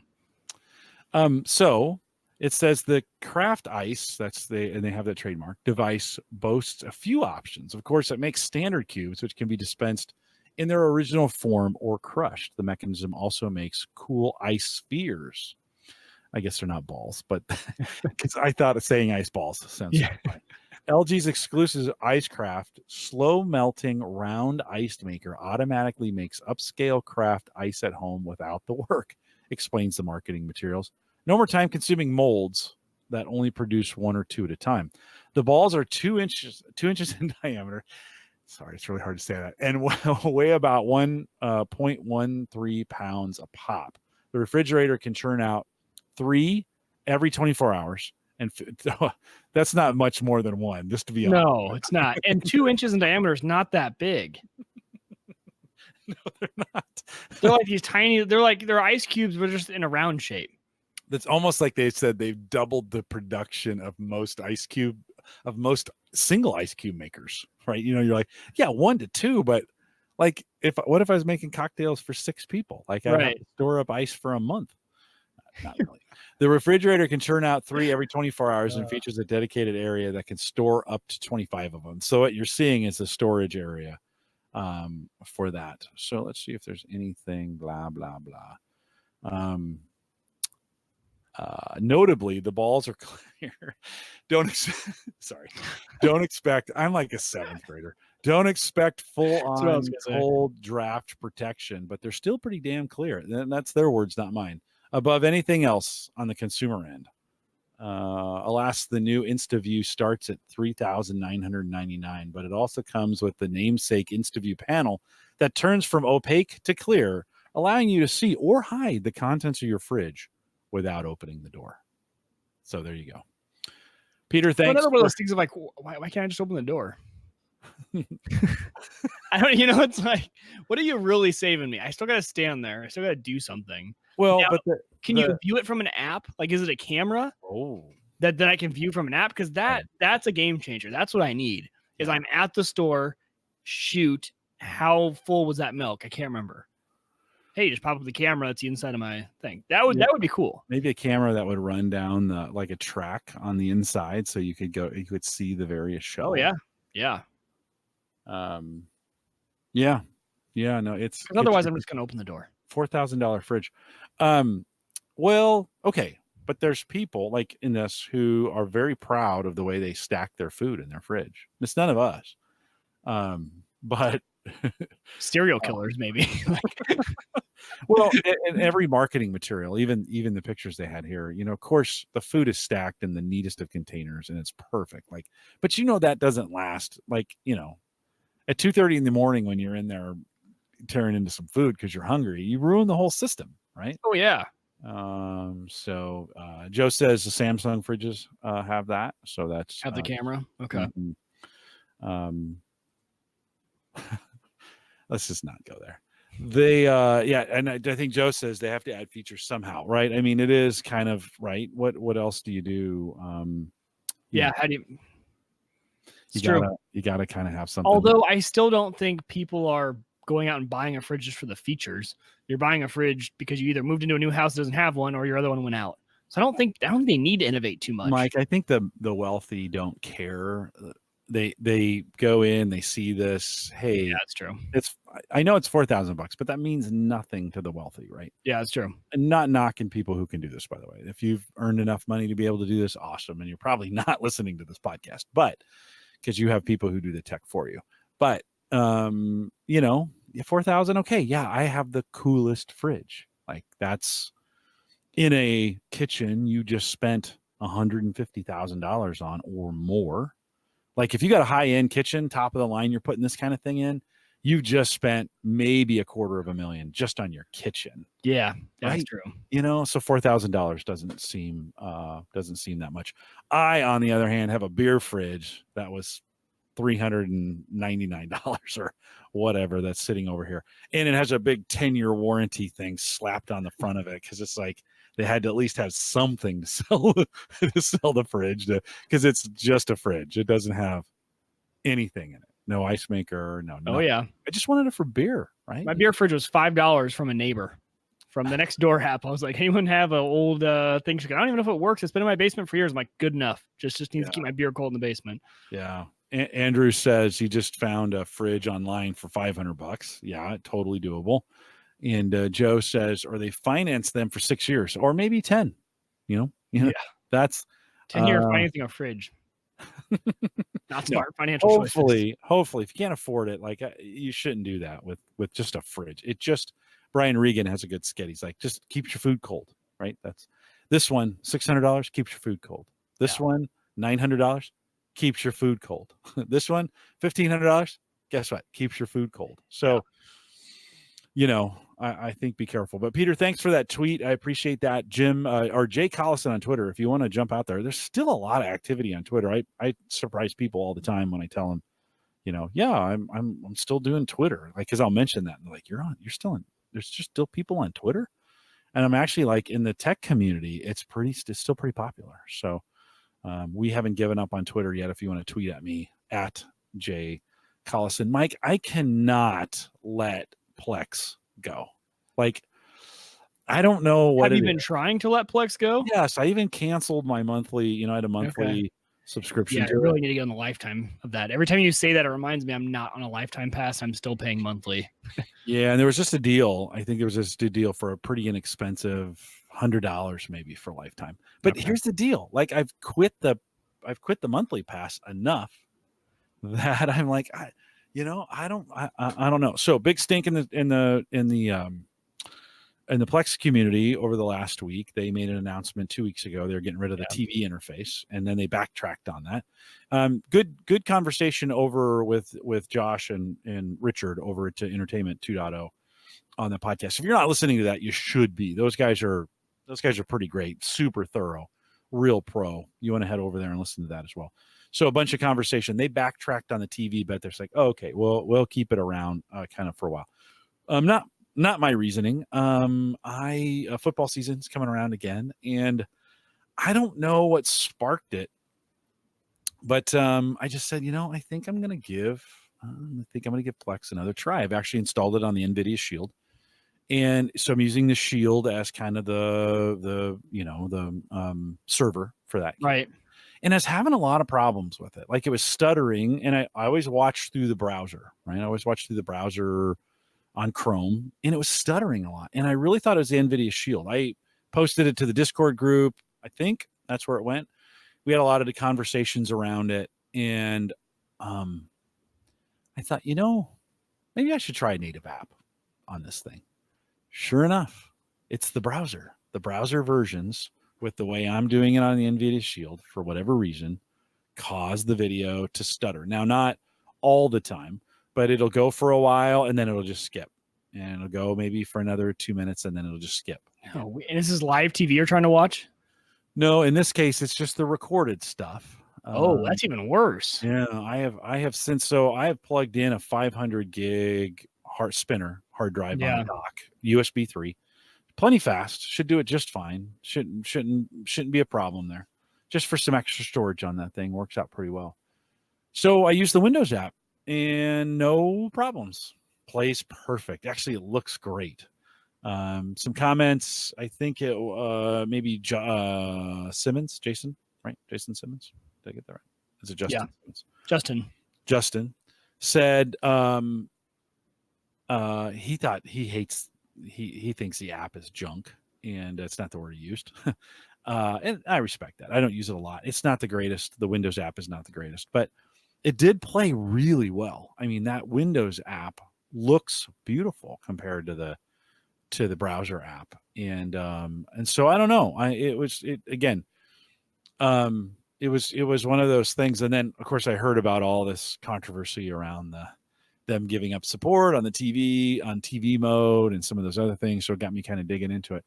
So It says the Craft Ice, and they have that trademark device, boasts a few options. Of course, it makes standard cubes, which can be dispensed in their original form or crushed. The mechanism also makes cool ice spheres. I guess they're not balls, but because I thought of saying ice balls sounds fine. LG's exclusive Icecraft slow melting round ice maker automatically makes upscale craft ice at home without the work, explains the marketing materials. No more time consuming molds that only produce 1 or 2 at a time. The balls are 2 inches in diameter. Sorry, it's really hard to say that. And weigh about 1.13 pounds a pop. The refrigerator can churn out 3 every 24 hours. And that's not much more than 1, just to be honest. No, it's not. And 2 inches in diameter is not that big. No, they're not. They're like these tiny, they're ice cubes, but just in a round shape. That's almost like they said they've doubled the production of most single ice cube makers, right? You know, you're like, yeah, 1 to 2, but like, what if I was making cocktails for 6 people? Like, I have to store up ice for a month. Not really. The refrigerator can churn out 3 every 24 hours and features a dedicated area that can store up to 25 of them. So what you're seeing is a storage area for that. So let's see if there's anything blah, blah, blah. Notably, the balls are clear. Don't expect. I'm like a 7th grader. Don't expect full-on cold draft protection, but they're still pretty damn clear. That's their words, not mine. Above anything else on the consumer end. Alas, the new InstaView starts at $3,999, but it also comes with the namesake InstaView panel that turns from opaque to clear, allowing you to see or hide the contents of your fridge without opening the door. So there you go. Peter, thanks. Another one of those things of like, why can't I just open the door? I don't, it's like, what are you really saving me? I still got to stand there. I still got to do something. Well, now, but can you view it from an app? Like, is it a camera? Oh, that I can view from an app? Because that's a game changer. That's what I need. Is I'm at the store, shoot, how full was that milk? I can't remember. Hey, just pop up the camera. It's the inside of my thing. That would be cool. Maybe a camera that would run down like a track on the inside, so you could see the various shelves. Oh yeah. No, it's otherwise I'm just gonna open the door. $4,000 fridge. Well, okay, but there's people like in this who are very proud of the way they stack their food in their fridge. It's none of us. But serial killers, maybe. Well, and every marketing material, even the pictures they had here, of course, the food is stacked in the neatest of containers and it's perfect. Like, but that doesn't last. Like, at 2:30 in the morning when you're in there tearing into some food because you're hungry, you ruin the whole system, right? Oh yeah. So Joe says the Samsung fridges have that. So that's have the camera. Okay. Let's just not go there. They and I think Joe says they have to add features somehow, right? I mean, it is kind of right. What else do you do? How do you gotta kind of have something. Although I still don't think people are going out and buying a fridge just for the features. You're buying a fridge because you either moved into a new house that doesn't have one or your other one went out. So I don't think they need to innovate too much. Mike, I think the wealthy don't care. They go in, they see this. Hey, yeah, that's true. I know it's $4,000, but that means nothing to the wealthy, right? Yeah, that's true. And not knocking people who can do this, by the way. If you've earned enough money to be able to do this, awesome. And you're probably not listening to this podcast, but because you have people who do the tech for you. But 4,000, okay, yeah, I have the coolest fridge. Like, that's in a kitchen you just spent $150,000 on or more. Like, if you got a high-end kitchen, top of the line, you're putting this kind of thing in, you've just spent maybe $250,000 just on your kitchen. Yeah, that's right? true. So $4,000 doesn't seem that much. I, on the other hand, have a beer fridge that was $399 or whatever that's sitting over here, and it has a big 10-year warranty thing slapped on the front of it because it's like they had to at least have something to sell the fridge because it's just a fridge. It doesn't have anything in it. No ice maker. No. Oh yeah. I just wanted it for beer. Right. My beer fridge was $5 from a neighbor. from the next door app. I was like, anyone have an old thing? I don't even know if it works. It's been in my basement for years. I'm like, good enough. Just needs to keep my beer cold in the basement. Yeah. Andrew says he just found a fridge online for $500. Yeah, totally doable. And Joe says, or they finance them for 6 years or maybe 10. You know, that's 10-year financing a fridge. Not smart financial choices. Hopefully, if you can't afford it, like you shouldn't do that with just a fridge. Brian Regan has a good skit. He's like, just keeps your food cold, right? That's this one, $600 keeps your food cold. This one, $900 keeps your food cold. This one, $1,500. Guess what? Keeps your food cold. So, I think be careful. But Peter, thanks for that tweet. I appreciate that. Jim or Jay Collison on Twitter, if you want to jump out there, there's still a lot of activity on Twitter. I surprise people all the time when I tell them, I'm still doing Twitter. Like, cause I'll mention that and they're like, there's just still people on Twitter. And I'm actually like in the tech community, it's still pretty popular. So we haven't given up on Twitter yet. If you want to tweet at me at Jay Collison, Mike, I cannot let Plex go. Like, I don't know what. Have you been trying to let Plex go? Yes, I even canceled my monthly. I had a monthly subscription. Yeah, I really need to get on the lifetime of that. Every time you say that, it reminds me I'm not on a lifetime pass. I'm still paying monthly. Yeah, and there was just a deal. I think there was just a deal for a pretty inexpensive $100 maybe for lifetime. But here's the deal: like I've quit the monthly pass enough that I'm like, I don't know. So big stink in the Plex community over the last week. They made an announcement 2 weeks ago. They're getting rid of the TV interface, and then they backtracked on that. Good conversation over with Josh and Richard over at Entertainment 2.0 on the podcast. If you're not listening to that, you should be. Those guys are pretty great, super thorough, real pro. You want to head over there and listen to that as well. So a bunch of conversation. They backtracked on the TV, but they're like, oh, okay, we'll keep it around kind of for a while. Not my reasoning. Football season's coming around again, and I don't know what sparked it, but I just said, I think I'm going to give Plex another try. I've actually installed it on the NVIDIA Shield, and so I'm using the Shield as kind of the server for that. Right. And I was having a lot of problems with it. Like it was stuttering, and I always watched through the browser, right? I always watched through the browser on Chrome, and it was stuttering a lot. And I really thought it was the NVIDIA Shield. I posted it to the Discord group. I think that's where it went. We had a lot of the conversations around it, and I thought, maybe I should try a native app on this thing. Sure enough, it's the browser versions with the way I'm doing it on the NVIDIA Shield, for whatever reason, cause the video to stutter. Now, not all the time, but it'll go for a while and then it'll just skip. And it'll go maybe for another 2 minutes and then it'll just skip. Oh, and this is live TV you're trying to watch? No, in this case, it's just the recorded stuff. That's even worse. Yeah, I have plugged in a 500 gig hard drive on the dock, USB 3. Plenty fast, should do it just fine. Shouldn't be a problem there. Just for some extra storage on that thing, works out pretty well. So I use the Windows app and no problems. Plays perfect. Actually, it looks great. Some comments. I think it maybe Simmons, Jason, right? Jason Simmons. Did I get that right? Is it Justin? Yeah. Simmons? Justin said he thought he thinks the app is junk, and that's not the word he used. And I respect that. I don't use it a lot. It's not the greatest. The Windows app is not the greatest, but it did play really well. I mean, that Windows app looks beautiful compared to the browser app. And so I don't know. It was one of those things. And then of course I heard about all this controversy around them giving up support on TV mode and some of those other things. So it got me kind of digging into it.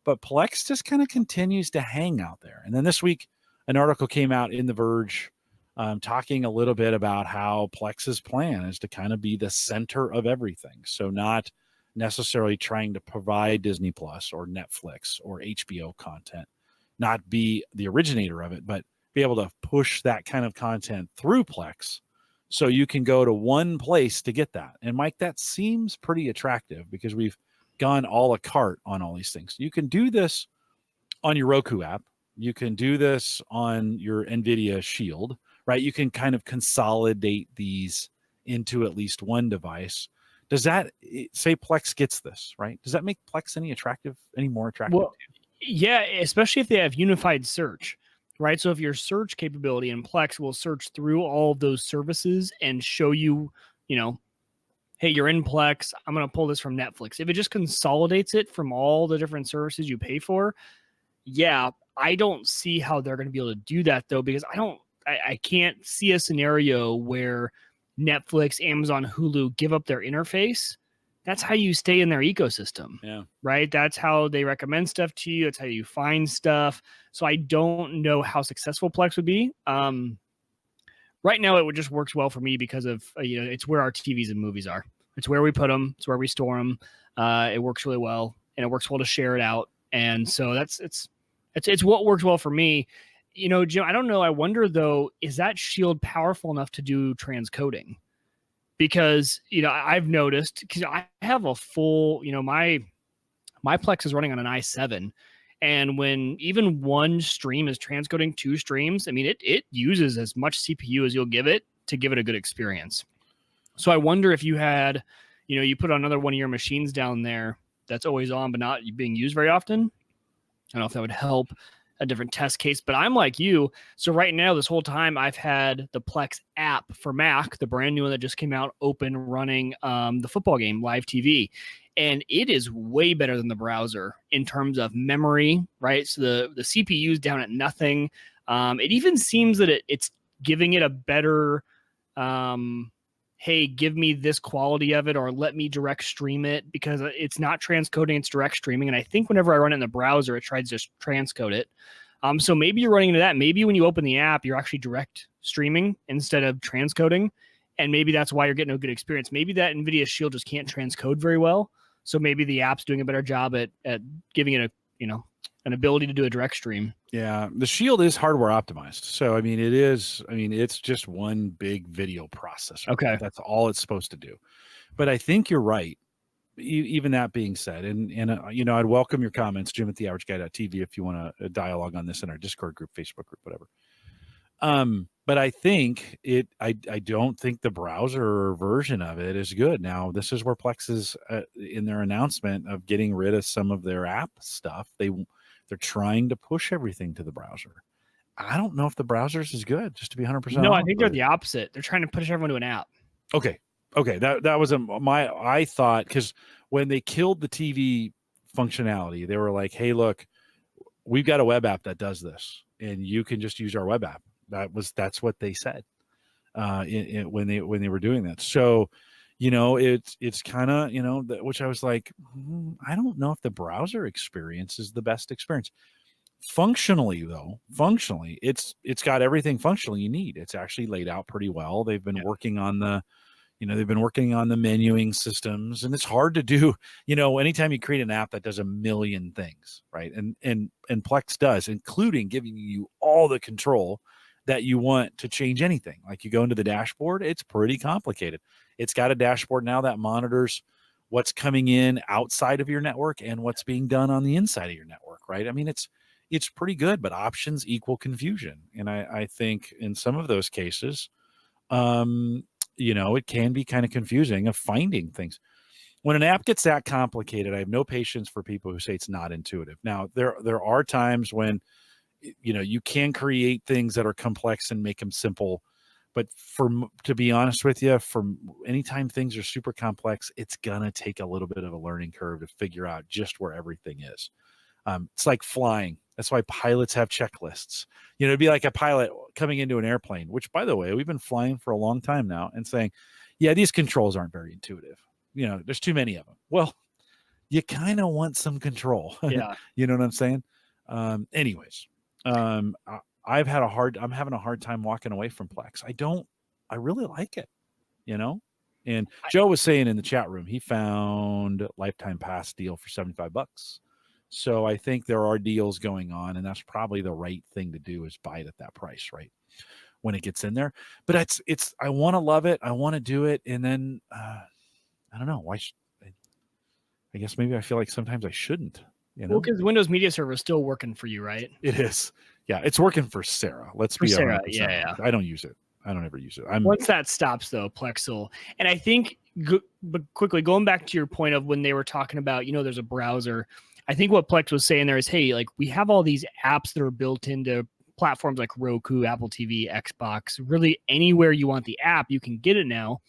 But Plex just kind of continues to hang out there. And then this week, an article came out in The Verge talking a little bit about how Plex's plan is to kind of be the center of everything. So not necessarily trying to provide Disney Plus or Netflix or HBO content, not be the originator of it, but be able to push that kind of content through Plex. So you can go to one place to get that. And Mike, that seems pretty attractive because we've gone a la carte on all these things. You can do this on your Roku app. You can do this on your NVIDIA Shield, right? You can kind of consolidate these into at least one device. Does that, say Plex gets this, right? Does that make Plex any more attractive? Well, yeah, especially if they have unified search, right? So if your search capability in Plex will search through all of those services and show you, hey, you're in Plex, I'm going to pull this from Netflix. If it just consolidates it from all the different services you pay for, yeah, I don't see how they're going to be able to do that, though, because I can't see a scenario where Netflix, Amazon, Hulu give up their interface. That's how you stay in their ecosystem. Yeah. Right. That's how they recommend stuff to you. That's how you find stuff. So I don't know how successful Plex would be. Right now, it just works well for me because of, it's where our TVs and movies are. It's where we put them. It's where we store them. It works really well, and it works well to share it out. And so it's what works well for me. Jim, I don't know. I wonder, though, is that Shield powerful enough to do transcoding? Because, I've noticed, because I have a full, my Plex is running on an i7. And when even one stream is transcoding 2 streams, I mean, it uses as much CPU as you'll give it to give it a good experience. So I wonder if you had, you put another one of your machines down there that's always on, but not being used very often. I don't know if that would help a different test case, but I'm like you. So right now, this whole time I've had the Plex app for Mac, the brand new one that just came out, open, running the football game, live TV. And it is way better than the browser in terms of memory, right? So the CPU is down at nothing. It even seems that it's giving it a better, hey, give me this quality of it, or let me direct stream it, because it's not transcoding, it's direct streaming. And I think whenever I run it in the browser, it tries to just transcode it. So maybe you're running into that. Maybe when you open the app, you're actually direct streaming instead of transcoding. And maybe that's why you're getting a good experience. Maybe that NVIDIA Shield just can't transcode very well. So maybe the app's doing a better job at giving it an ability to do a direct stream. Yeah, the Shield is hardware optimized. So it's just one big video processor. Okay. That's all it's supposed to do. But I think you're right. Even that being said, and I'd welcome your comments, Jim at theaverageguy.tv, if you want a dialogue on this in our Discord group, Facebook group, whatever. But I think I don't think the browser version of it is good. Now, this is where Plex is in their announcement of getting rid of some of their app stuff. They're trying to push everything to the browser. I don't know if the browser's is good, just to be 100%. No, I think they're the opposite. They're trying to push everyone to an app. Okay. That was I thought, because when they killed the TV functionality, they were like, hey, look, we've got a web app that does this, and you can just use our web app. That's what they said when they were doing that. So, it's kind of, which I was like, I don't know if the browser experience is the best experience. Functionally, it's got everything functionally you need. It's actually laid out pretty well. They've been working on the menuing systems, and it's hard to do, anytime you create an app that does a million things, right? And Plex does, including giving you all the control that you want to change anything. Like you go into the dashboard, it's pretty complicated. It's got a dashboard now that monitors what's coming in outside of your network and what's being done on the inside of your network, right? I mean, it's pretty good, but options equal confusion. And I think in some of those cases, it can be kind of confusing of finding things. When an app gets that complicated, I have no patience for people who say it's not intuitive. Now, there are times when, you can create things that are complex and make them simple. But to be honest with you, anytime things are super complex, it's going to take a little bit of a learning curve to figure out just where everything is. It's like flying. That's why pilots have checklists. It'd be like a pilot coming into an airplane, which, by the way, we've been flying for a long time now, and saying, yeah, these controls aren't very intuitive. There's too many of them. Well, you kind of want some control. Yeah. You know what I'm saying? Anyways, I'm having a hard time walking away from Plex. I really like it, and Joe was saying in the chat room, he found a lifetime pass deal for $75. So I think there are deals going on, and that's probably the right thing to do, is buy it at that price, right? When it gets in there. But I want to love it. I want to do it. And then, I don't know why. I guess maybe I feel like sometimes I shouldn't. Well, because Windows Media Server is still working for you, right? It is. Yeah, it's working for Sarah. Let's be Sarah. 100% Yeah. honest. I don't use it. I don't ever use it. Once that stops, though, Plex will. And I think, but quickly going back to your point of when they were talking about, there's a browser. I think what Plex was saying there is, hey, like we have all these apps that are built into platforms like Roku, Apple TV, Xbox. Really, anywhere you want the app, you can get it now.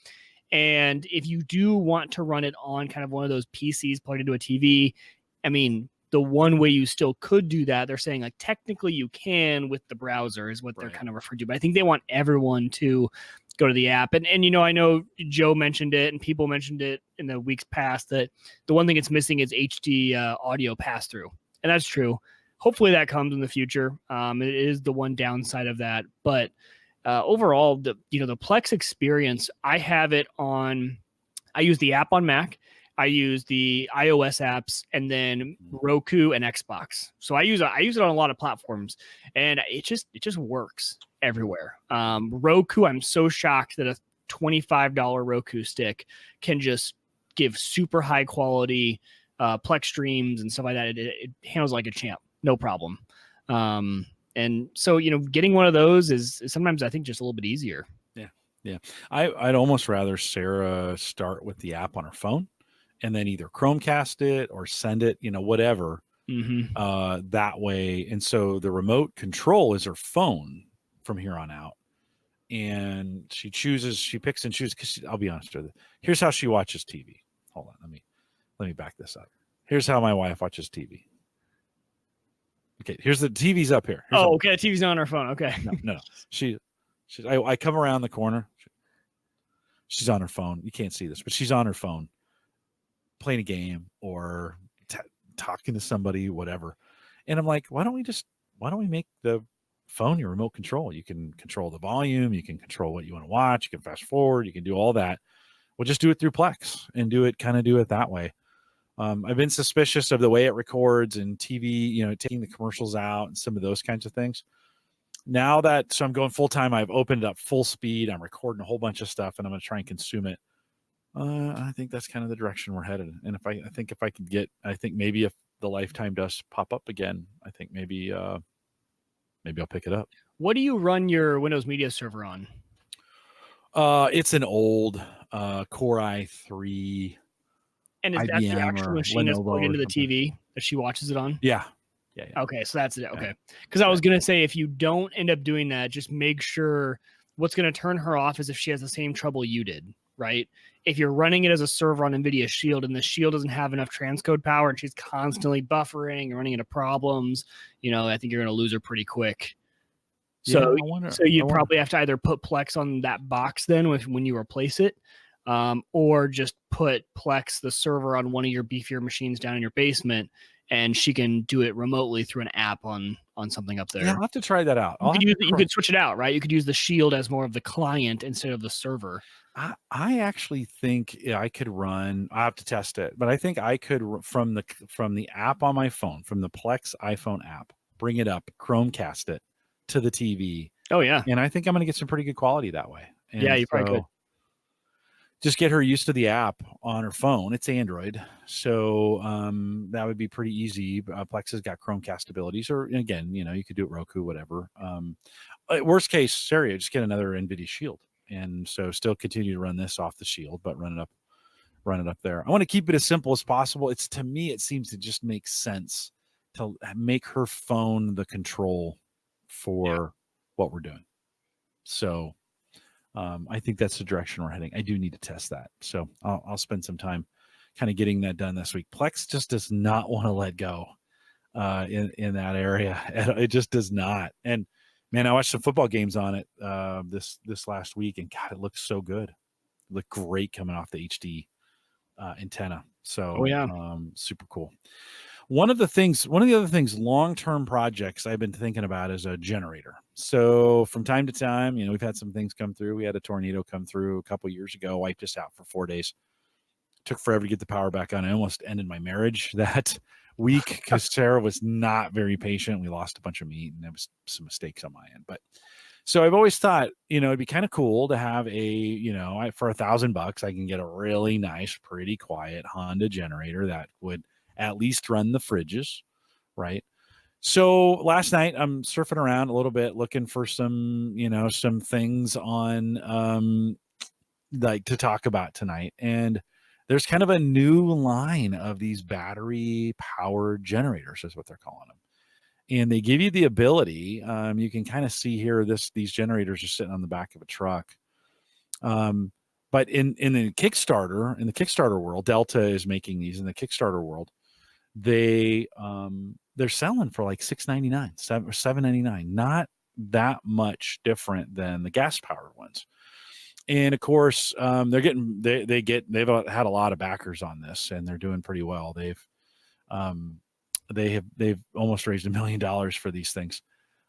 And if you do want to run it on kind of one of those PCs plugged into a TV, I mean, the one way you still could do that, they're saying like technically you can with the browser is what they're kind of referring to. But I think they want everyone to go to the app. And I know Joe mentioned it and people mentioned it in the weeks past that the one thing it's missing is HD audio pass through. And that's true. Hopefully that comes in the future. It is the one downside of that. But overall, the Plex experience, I use the app on Mac. I use the iOS apps and then Roku and Xbox. So I use it on a lot of platforms, and it just works everywhere. Roku, I'm so shocked that a $25 Roku stick can just give super high quality Plex streams and stuff like that. It handles like a champ, no problem. And so getting one of those is sometimes I think just a little bit easier. Yeah. I'd almost rather Sarah start with the app on her phone. And then either Chromecast it or send it, whatever, that way. And so the remote control is her phone from here on out. And she picks and chooses, because I'll be honest with you. Here's how she watches TV. Hold on. Let me back this up. Here's how my wife watches TV. Okay. Here's the TV's up here. Okay. The TV's not on her phone. Okay. No. I come around the corner. She's on her phone. You can't see this, but she's on her phone, playing a game or talking to somebody, whatever. And I'm like, why don't we make the phone your remote control? You can control the volume, you can control what you want to watch, you can fast forward, you can do all that. We'll just do it through Plex and do it that way. I've been suspicious of the way it records and TV, taking the commercials out and some of those kinds of things. Now so I'm going full time, I've opened it up full speed. I'm recording a whole bunch of stuff and I'm going to try and consume it. I think that's kind of the direction we're headed. And I think maybe if the Lifetime does pop up again, I think maybe I'll pick it up. What do you run your Windows Media Server on? It's an old Core i3. And is that the actual machine that's plugged into the TV that she watches it on? Yeah. Okay, so that's it. Okay. Because I was going to say, if you don't end up doing that, just make sure what's going to turn her off is if she has the same trouble you did, right? If you're running it as a server on NVIDIA Shield and the Shield doesn't have enough transcode power and she's constantly buffering and running into problems, I think you're going to lose her pretty quick. So, you'd probably have to either put Plex on that box then when you replace it, or just put Plex, the server, on one of your beefier machines down in your basement, and she can do it remotely through an app on something up there. Yeah, I'll have to try that out. You could switch it out, right? You could use the Shield as more of the client instead of the server. I actually think I could run. I have to test it, but I think I could from the app on my phone, from the Plex iPhone app, bring it up, Chromecast it to the TV. Oh yeah, and I think I'm going to get some pretty good quality that way. And yeah, you probably could. Just get her used to the app on her phone. It's Android, so that would be pretty easy. Plex has got Chromecast abilities, or again, you could do it Roku, whatever. Worst case scenario, just get another NVIDIA Shield, and so still continue to run this off the Shield, but run it up there. I want to keep it as simple as possible. To me, it seems to just make sense to make her phone the control for what we're doing. So. I think that's the direction we're heading. I do need to test that. So I'll spend some time kind of getting that done this week. Plex just does not want to let go in that area. It just does not. And man, I watched some football games on it this last week, and God, it looks so good. It looked great coming off the HD antenna. So super cool. One of the other things, long-term projects I've been thinking about is a generator. So from time to time, we've had some things come through. We had a tornado come through a couple years ago, wiped us out for 4 days. Took forever to get the power back on. I almost ended my marriage that week because Sarah was not very patient. We lost a bunch of meat and there was some mistakes on my end. But So I've always thought, it'd be kind of cool to have for $1,000, I can get a really nice, pretty quiet Honda generator that would at least run the fridges, right? So last night I'm surfing around a little bit looking for some things on like to talk about tonight. And there's kind of a new line of these battery powered generators is what they're calling them. And they give you the ability, you can kind of see here, these generators are sitting on the back of a truck. But in the Kickstarter world, Delta is making these in the Kickstarter world. They're selling for like $6.99, $7.99, not that much different than the gas powered ones. And of course, they've had a lot of backers on this, and they're doing pretty well. They've almost raised $1 million for these things.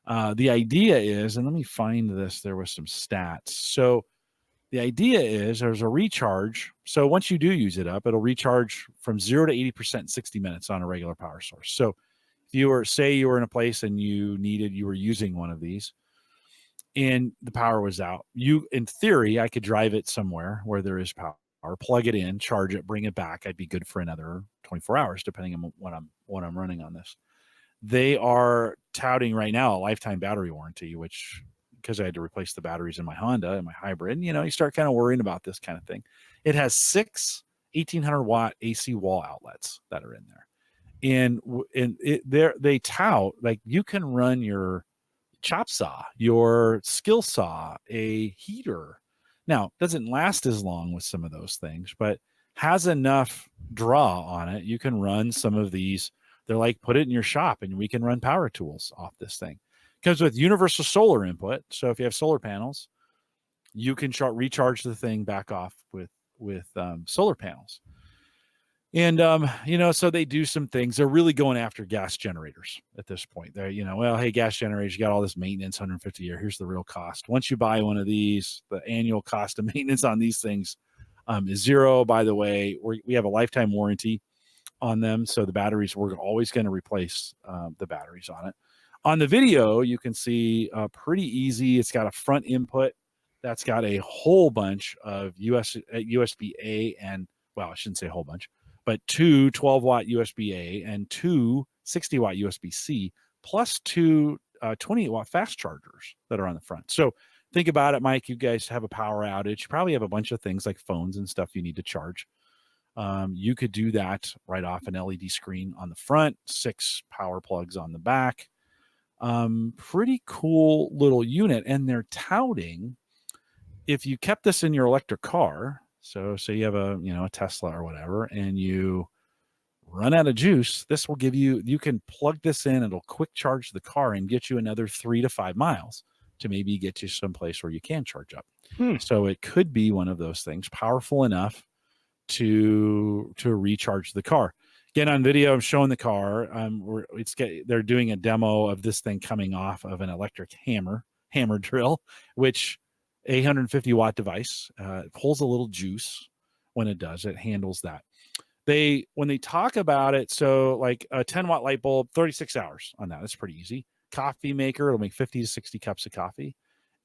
The idea is, and let me find this. There was some stats. So the idea is there's a recharge. So once you do use it up, it'll recharge from 0 to 80% in 60 minutes on a regular power source. So if you were in a place and you were using one of these and the power was out, in theory, I could drive it somewhere where there is power, plug it in, charge it, bring it back. I'd be good for another 24 hours, depending on what I'm running on this. They are touting right now a lifetime battery warranty, which, because I had to replace the batteries in my Honda and my hybrid, you start kind of worrying about this kind of thing. It has 6 1,800 watt AC wall outlets that are in there. And they tout, like, you can run your chop saw, your skill saw, a heater. Now, it doesn't last as long with some of those things, but has enough draw on it. You can run some of these. They're like, put it in your shop and we can run power tools off this thing. Comes with universal solar input. So if you have solar panels, you can recharge the thing back off with solar panels. And, so they do some things. They're really going after gas generators at this point. They're, well, hey, gas generators, you got all this maintenance, $150 a year. Here's the real cost. Once you buy one of these, the annual cost of maintenance on these things is $0. By the way, we have a lifetime warranty on them. So the batteries, we're always going to replace the batteries on it. On the video, you can see pretty easy. It's got a front input that's got a whole bunch of USB-A and, well, I shouldn't say a whole bunch, but 2 12-watt USB-A and 2 60-watt USB-C, plus 2 28-watt fast chargers that are on the front. So think about it, Mike. You guys have a power outage. You probably have a bunch of things like phones and stuff you need to charge. You could do that right off an LED screen on the front, 6 power plugs on the back. Pretty cool little unit. And they're touting, if you kept this in your electric car, so you have a Tesla or whatever, and you run out of juice, this will give you can plug this in, it'll quick charge the car and get you another 3 to 5 miles to maybe get you someplace where you can charge up. So it could be one of those things, powerful enough to recharge the car. Again, on video, I'm showing the car. They're doing a demo of this thing coming off of an electric hammer drill, which 150-watt device pulls a little juice when it does. It handles that. When they talk about it, so like a 10-watt light bulb, 36 hours on that. That's pretty easy. Coffee maker, it'll make 50 to 60 cups of coffee.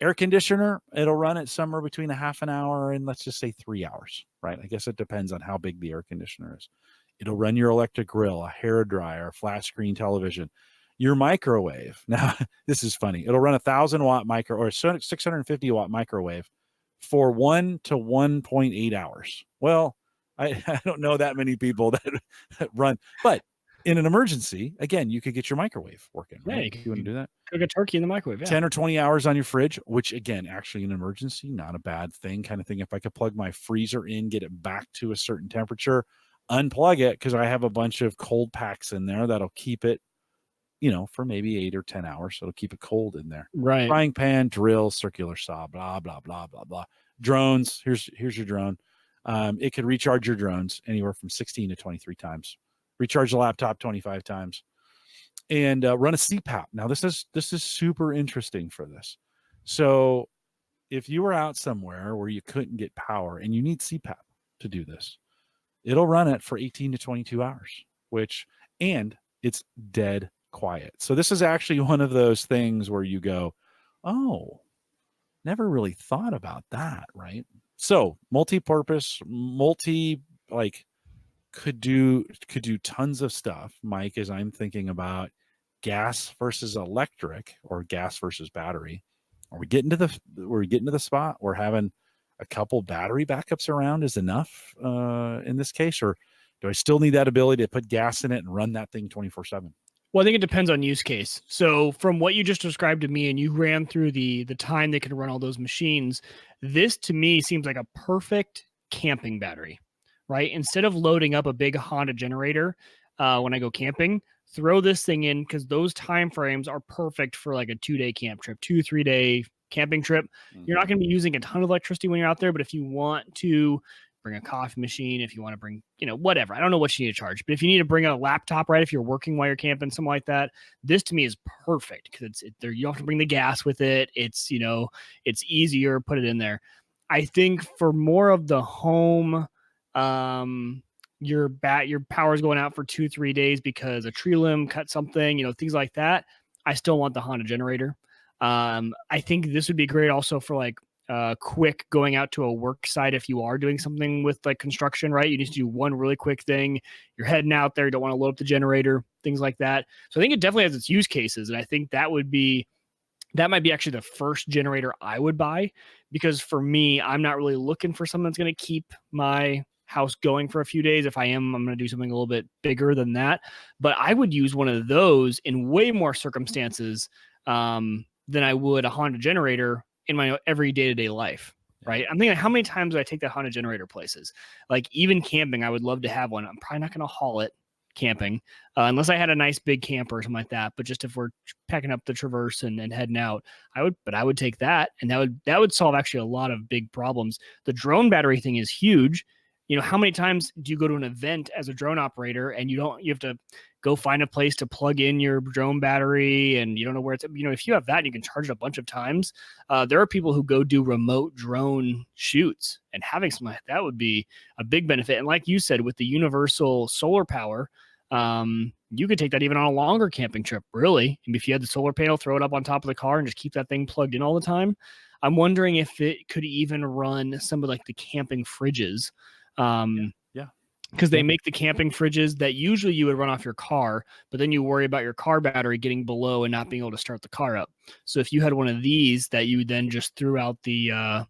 Air conditioner, it'll run it somewhere between a half an hour and let's just say 3 hours, right? I guess it depends on how big the air conditioner is. It'll run your electric grill, a hair dryer, flat screen television, your microwave. Now, this is funny. It'll run 1,000-watt or 650-watt microwave for 1 to 1.8 hours. Well, I don't know that many people that run, but in an emergency, again, you could get your microwave working. Right? Yeah, you want to do that? Cook a turkey in the microwave. Yeah. 10 or 20 hours on your fridge, which again, actually in an emergency, not a bad thing kind of thing. If I could plug my freezer in, get it back to a certain temperature, unplug it, because I have a bunch of cold packs in there that'll keep it, for maybe 8 or 10 hours. So it'll keep it cold in there. Right. Frying pan, drill, circular saw, blah, blah, blah, blah, blah. Drones. Here's your drone. It could recharge your drones anywhere from 16 to 23 times. Recharge the laptop 25 times. And run a CPAP. Now, this is super interesting for this. So if you were out somewhere where you couldn't get power and you need CPAP to do this, it'll run it for 18 to 22 hours, and it's dead quiet. So this is actually one of those things where you go, oh, never really thought about that, right? So multi-purpose, like could do tons of stuff, Mike, as I'm thinking about gas versus electric or gas versus battery. Are we getting to the spot where having a couple battery backups around is enough in this case, or do I still need that ability to put gas in it and run that thing 24/7? Well, I think it depends on use case. So from what you just described to me, and you ran through the time they can run all those machines, this to me seems like a perfect camping battery, right? Instead of loading up a big Honda generator when I go camping, throw this thing in, because those time frames are perfect for like a 2-day camp trip, 2-3 day camping trip. You're not going to be using a ton of electricity when you're out there, but if you want to bring a coffee machine, if you want to bring, whatever. I don't know what you need to charge, but if you need to bring a laptop, right, if you're working while you're camping, something like that, this to me is perfect because you don't have to bring the gas with it. It's, it's easier, put it in there. I think for more of the home, your power's going out for 2-3 days because a tree limb cut something, things like that. I still want the Honda generator. I think this would be great also for like quick going out to a work site if you are doing something with like construction, right? You need to do one really quick thing. You're heading out there, you don't want to load up the generator, things like that. So I think it definitely has its use cases, and I think that might be actually the first generator I would buy, because for me, I'm not really looking for something that's going to keep my house going for a few days. If I am, I'm going to do something a little bit bigger than that. But I would use one of those in way more circumstances than I would a Honda generator in my every day-to-day life, right? I'm thinking, how many times do I take that Honda generator places? Like even camping, I would love to have one. I'm probably not going to haul it camping unless I had a nice big camper or something like that. But just if we're packing up the Traverse and heading out, I would take that, and that would solve actually a lot of big problems. The drone battery thing is huge. How many times do you go to an event as a drone operator and you have to go find a place to plug in your drone battery and you don't know where it's, if you have that, you can charge it a bunch of times. There are people who go do remote drone shoots, and having something like that would be a big benefit. And like you said, with the universal solar power, you could take that even on a longer camping trip, really. And if you had the solar panel, throw it up on top of the car and just keep that thing plugged in all the time. I'm wondering if it could even run some of like the camping fridges. Because they make the camping fridges that usually you would run off your car, but then you worry about your car battery getting below and not being able to start the car up. So if you had one of these that you then just threw out the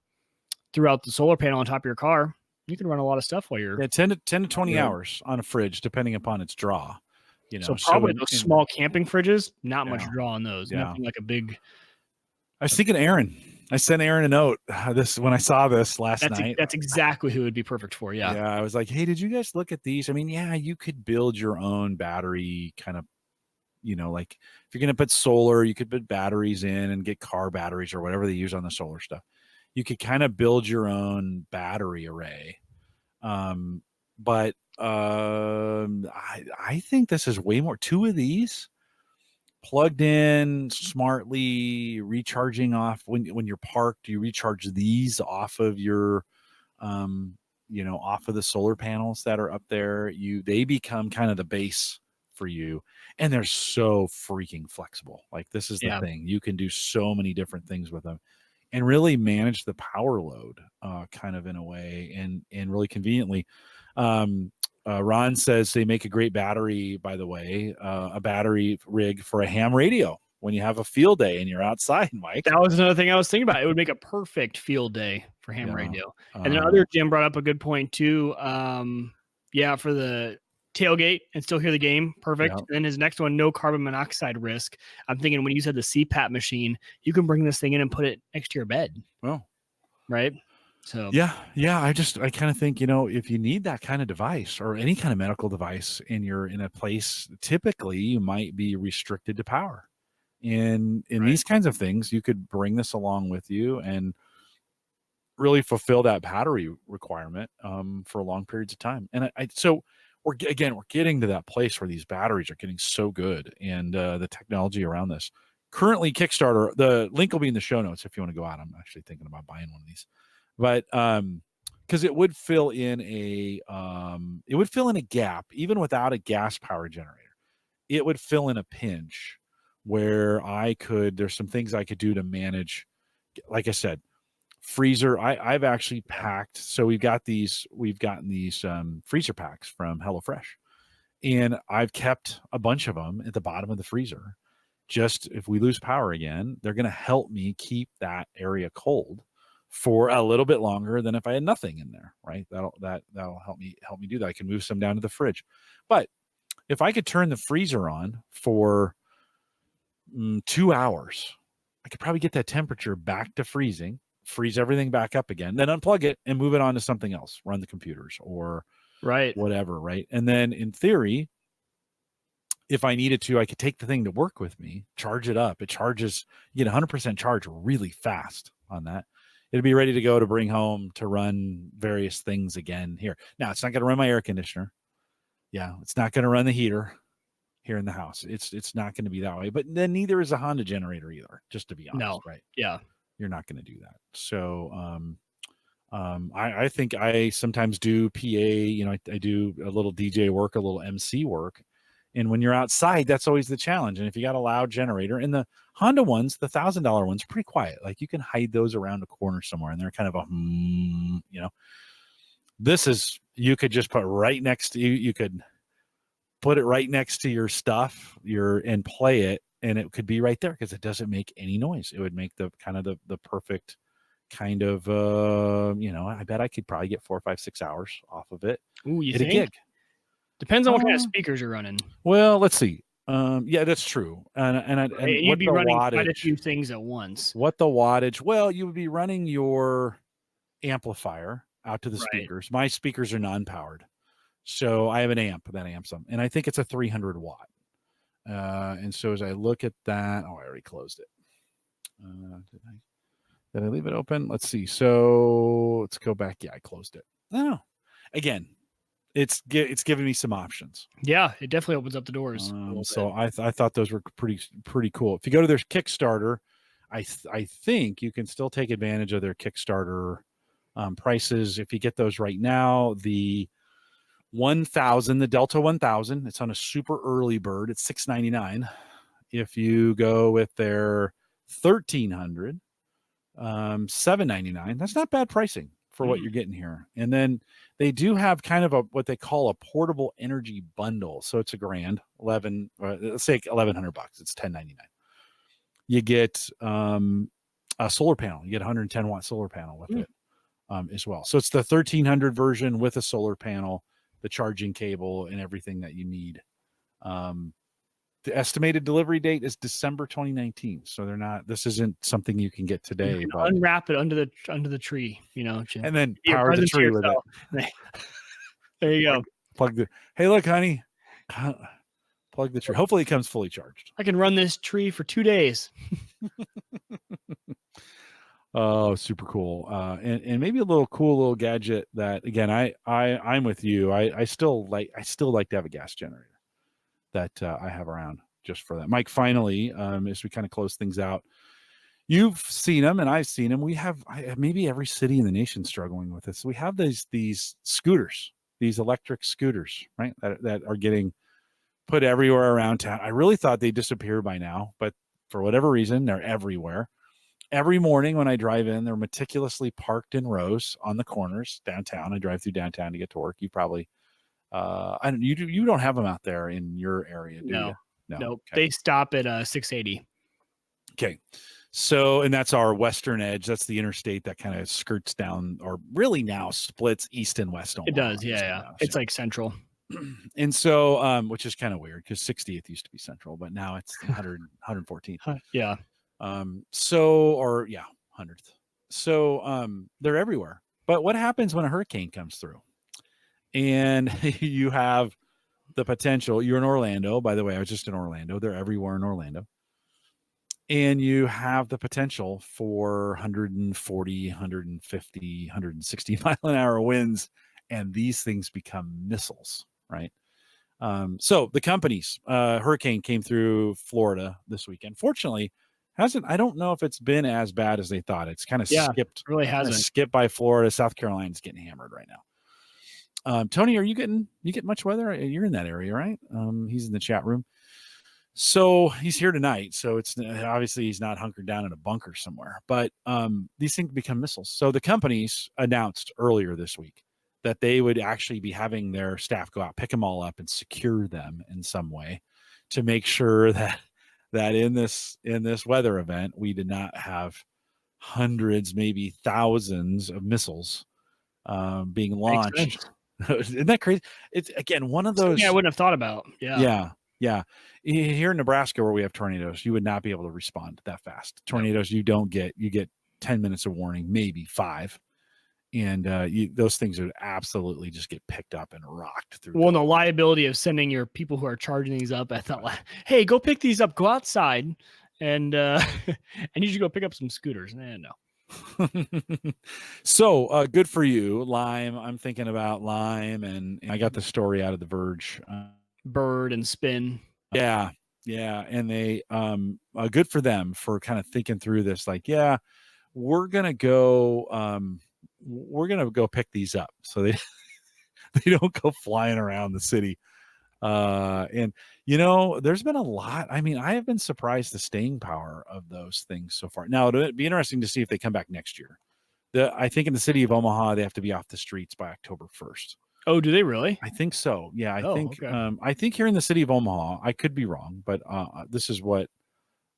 solar panel on top of your car, you can run a lot of stuff while you're 10 to 20 hours on a fridge, depending upon its draw. So probably those small camping fridges, not much draw on those. Nothing like a big. I was thinking Aaron. I sent Aaron a note when I saw this last night. That's exactly who it would be perfect for. Yeah. Yeah. I was like, hey, did you guys look at these? I mean, yeah, you could build your own battery kind of, like if you're going to put solar, you could put batteries in and get car batteries or whatever they use on the solar stuff. You could kind of build your own battery array. But I think this is way more. 2 of these plugged in smartly, recharging off when you're parked, you recharge these off of your off of the solar panels that are up there. They become kind of the base for you, and they're so freaking flexible. Like this is the thing, you can do so many different things with them and really manage the power load kind of in a way and really conveniently. Ron says they make a great battery, by the way, a battery rig for a ham radio when you have a field day and you're outside, Mike. That was another thing I was thinking about. It would make a perfect field day for ham radio. And then other Jim brought up a good point too. For the tailgate and still hear the game. Perfect. And then his next one, no carbon monoxide risk. I'm thinking when you said the CPAP machine, you can bring this thing in and put it next to your bed. Well, right. So yeah. I kind of think, if you need that kind of device or any kind of medical device and you're in a place, typically you might be restricted to power. And in these kinds of things, you could bring this along with you and really fulfill that battery requirement for long periods of time. And so we're getting to that place where these batteries are getting so good, and the technology around this. Currently, Kickstarter, the link will be in the show notes if you want to go out. I'm actually thinking about buying one of these. But because it would fill in a gap even without a gas power generator. It would fill in a pinch where there's some things I could do to manage like I said, freezer. I've actually packed. So we've gotten these freezer packs from HelloFresh, and I've kept a bunch of them at the bottom of the freezer. Just if we lose power again, they're going to help me keep that area cold for a little bit longer than if I had nothing in there, right? That'll help me do that. I can move some down to the fridge. But if I could turn the freezer on for 2 hours, I could probably get that temperature back to freezing, freeze everything back up again, then unplug it and move it on to something else, run the computers or whatever, right? And then in theory, if I needed to, I could take the thing to work with me, charge it up. It charges, you get 100% charge really fast on that. It'll be ready to go to bring home to run various things again here. Now, it's not going to run my air conditioner. Yeah, it's not going to run the heater here in the house. It's not going to be that way. But then neither is a Honda generator either, just to be honest, right? Yeah. You're not going to do that. So I think I sometimes do PA, I do a little DJ work, a little MC work. And when you're outside, that's always the challenge. And if you got a loud generator, and the Honda ones, the $1,000 ones, are pretty quiet. Like you can hide those around a corner somewhere, and they're kind of This is, you could just put right next to you. You could put it right next to your stuff, and play it, and it could be right there because it doesn't make any noise. It would make the kind of the perfect kind of I bet I could probably get 4, 5, 6 hours off of it. Ooh, you think? A gig. Depends on what kind of speakers you're running. Well, let's see. Yeah, that's true. And you'd be running quite a few things at once. What the wattage? Well, you would be running your amplifier out to the speakers. My speakers are non-powered, so I have an amp that amps them, and I think it's a 300 watt. And so as I look at that, I already closed it. Did I leave it open? Let's see. So let's go back. Yeah, I closed it. Oh, again. It's giving me some options. Yeah, it definitely opens up the doors. So I thought those were pretty cool. If you go to their Kickstarter, I think you can still take advantage of their Kickstarter prices. If you get those right now, the 1000, the Delta 1000, it's on a super early bird. It's $699. If you go with their 1300, $799. That's not bad pricing for what you're getting here. And then they do have kind of what they call a portable energy bundle. So it's let's say $1,100. It's $1,099. You get a solar panel. You get a 110 watt solar panel with it as well. So it's the 1300 version with a solar panel, the charging cable, and everything that you need. The estimated delivery date is December 2019. So this isn't something you can get today. You can unwrap it under the tree, and then power the tree with it. There you go. Hey, look, honey, plug the tree. Hopefully it comes fully charged. I can run this tree for 2 days. Oh, super cool. And maybe a little gadget that, again, I'm with you. I still like to have a gas generator that I have around just for that. Mike, finally, as we kind of close things out, you've seen them and I've seen them. We have maybe every city in the nation struggling with this. We have these scooters, these electric scooters, right? That are getting put everywhere around town. I really thought they disappeared by now, but for whatever reason, they're everywhere. Every morning when I drive in, they're meticulously parked in rows on the corners downtown. I drive through downtown to get to work. You probably you don't have them out there in your area, do you? No. Okay. They stop at 680. Okay. So, and that's our western edge. That's the interstate that kind of skirts down, or really now splits east and west. It does. Yeah. It's like central. And so, which is kind of weird because 60th used to be central, but now it's 114th. Yeah. 100th. So, they're everywhere. But what happens when a hurricane comes through? And you have the potential. You're in Orlando, by the way. I was just in Orlando. They're everywhere in Orlando. And you have the potential for 140, 150, 160 mile an hour winds. And these things become missiles, right? So the company's hurricane came through Florida this weekend. Fortunately, I don't know if it's been as bad as they thought. It's kind of skipped. Really hasn't. Skipped by Florida. South Carolina's getting hammered right now. Tony, are you getting much weather? You're in that area, right? He's in the chat room. So he's here tonight. So it's obviously he's not hunkered down in a bunker somewhere, but these things become missiles. So the companies announced earlier this week that they would actually be having their staff go out, pick them all up and secure them in some way to make sure that in this weather event, we did not have hundreds, maybe thousands of missiles being launched. Isn't that crazy? It's again one of those. Yeah, I wouldn't have thought about. Yeah. Here in Nebraska, where we have tornadoes, you would not be able to respond that fast. Tornadoes, you get 10 minutes of warning, maybe 5, and those things would absolutely just get picked up and rocked through. Well, the liability of sending your people who are charging these up, I thought, like, hey, go pick these up, go outside, and I need you to go pick up some scooters. No. So good for you, Lime. I'm thinking about Lime, and I got the story out of The Verge. Bird and Spin. Yeah, and they good for them for kind of thinking through this. Like, yeah, we're gonna go pick these up, so they don't go flying around the city. And there's been a lot. I mean, I have been surprised the staying power of those things so far. Now it'd be interesting to see if they come back next year. I think in the city of Omaha, they have to be off the streets by October 1st. Oh, do they really? I think so. Yeah, okay. I think here in the city of Omaha, I could be wrong, but this is what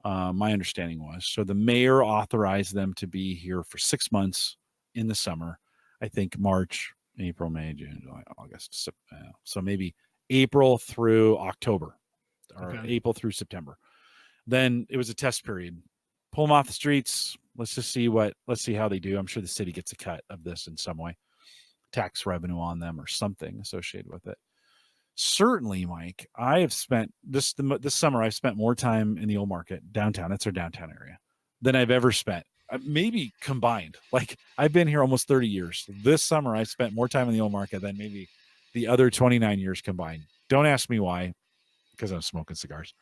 my understanding was. So the mayor authorized them to be here for 6 months in the summer. I think March, April, May, June, July, August. So maybe April through October, or April through September. Then it was a test period. Pull them off the streets. Let's see how they do. I'm sure the city gets a cut of this in some way. Tax revenue on them or something associated with it. Certainly, Mike, I have spent this summer, I've spent more time in the old market downtown. That's our downtown area than I've ever spent. Maybe combined. Like, I've been here almost 30 years. This summer, I spent more time in the old market than maybe the other 29 years combined. Don't ask me why, because I'm smoking cigars.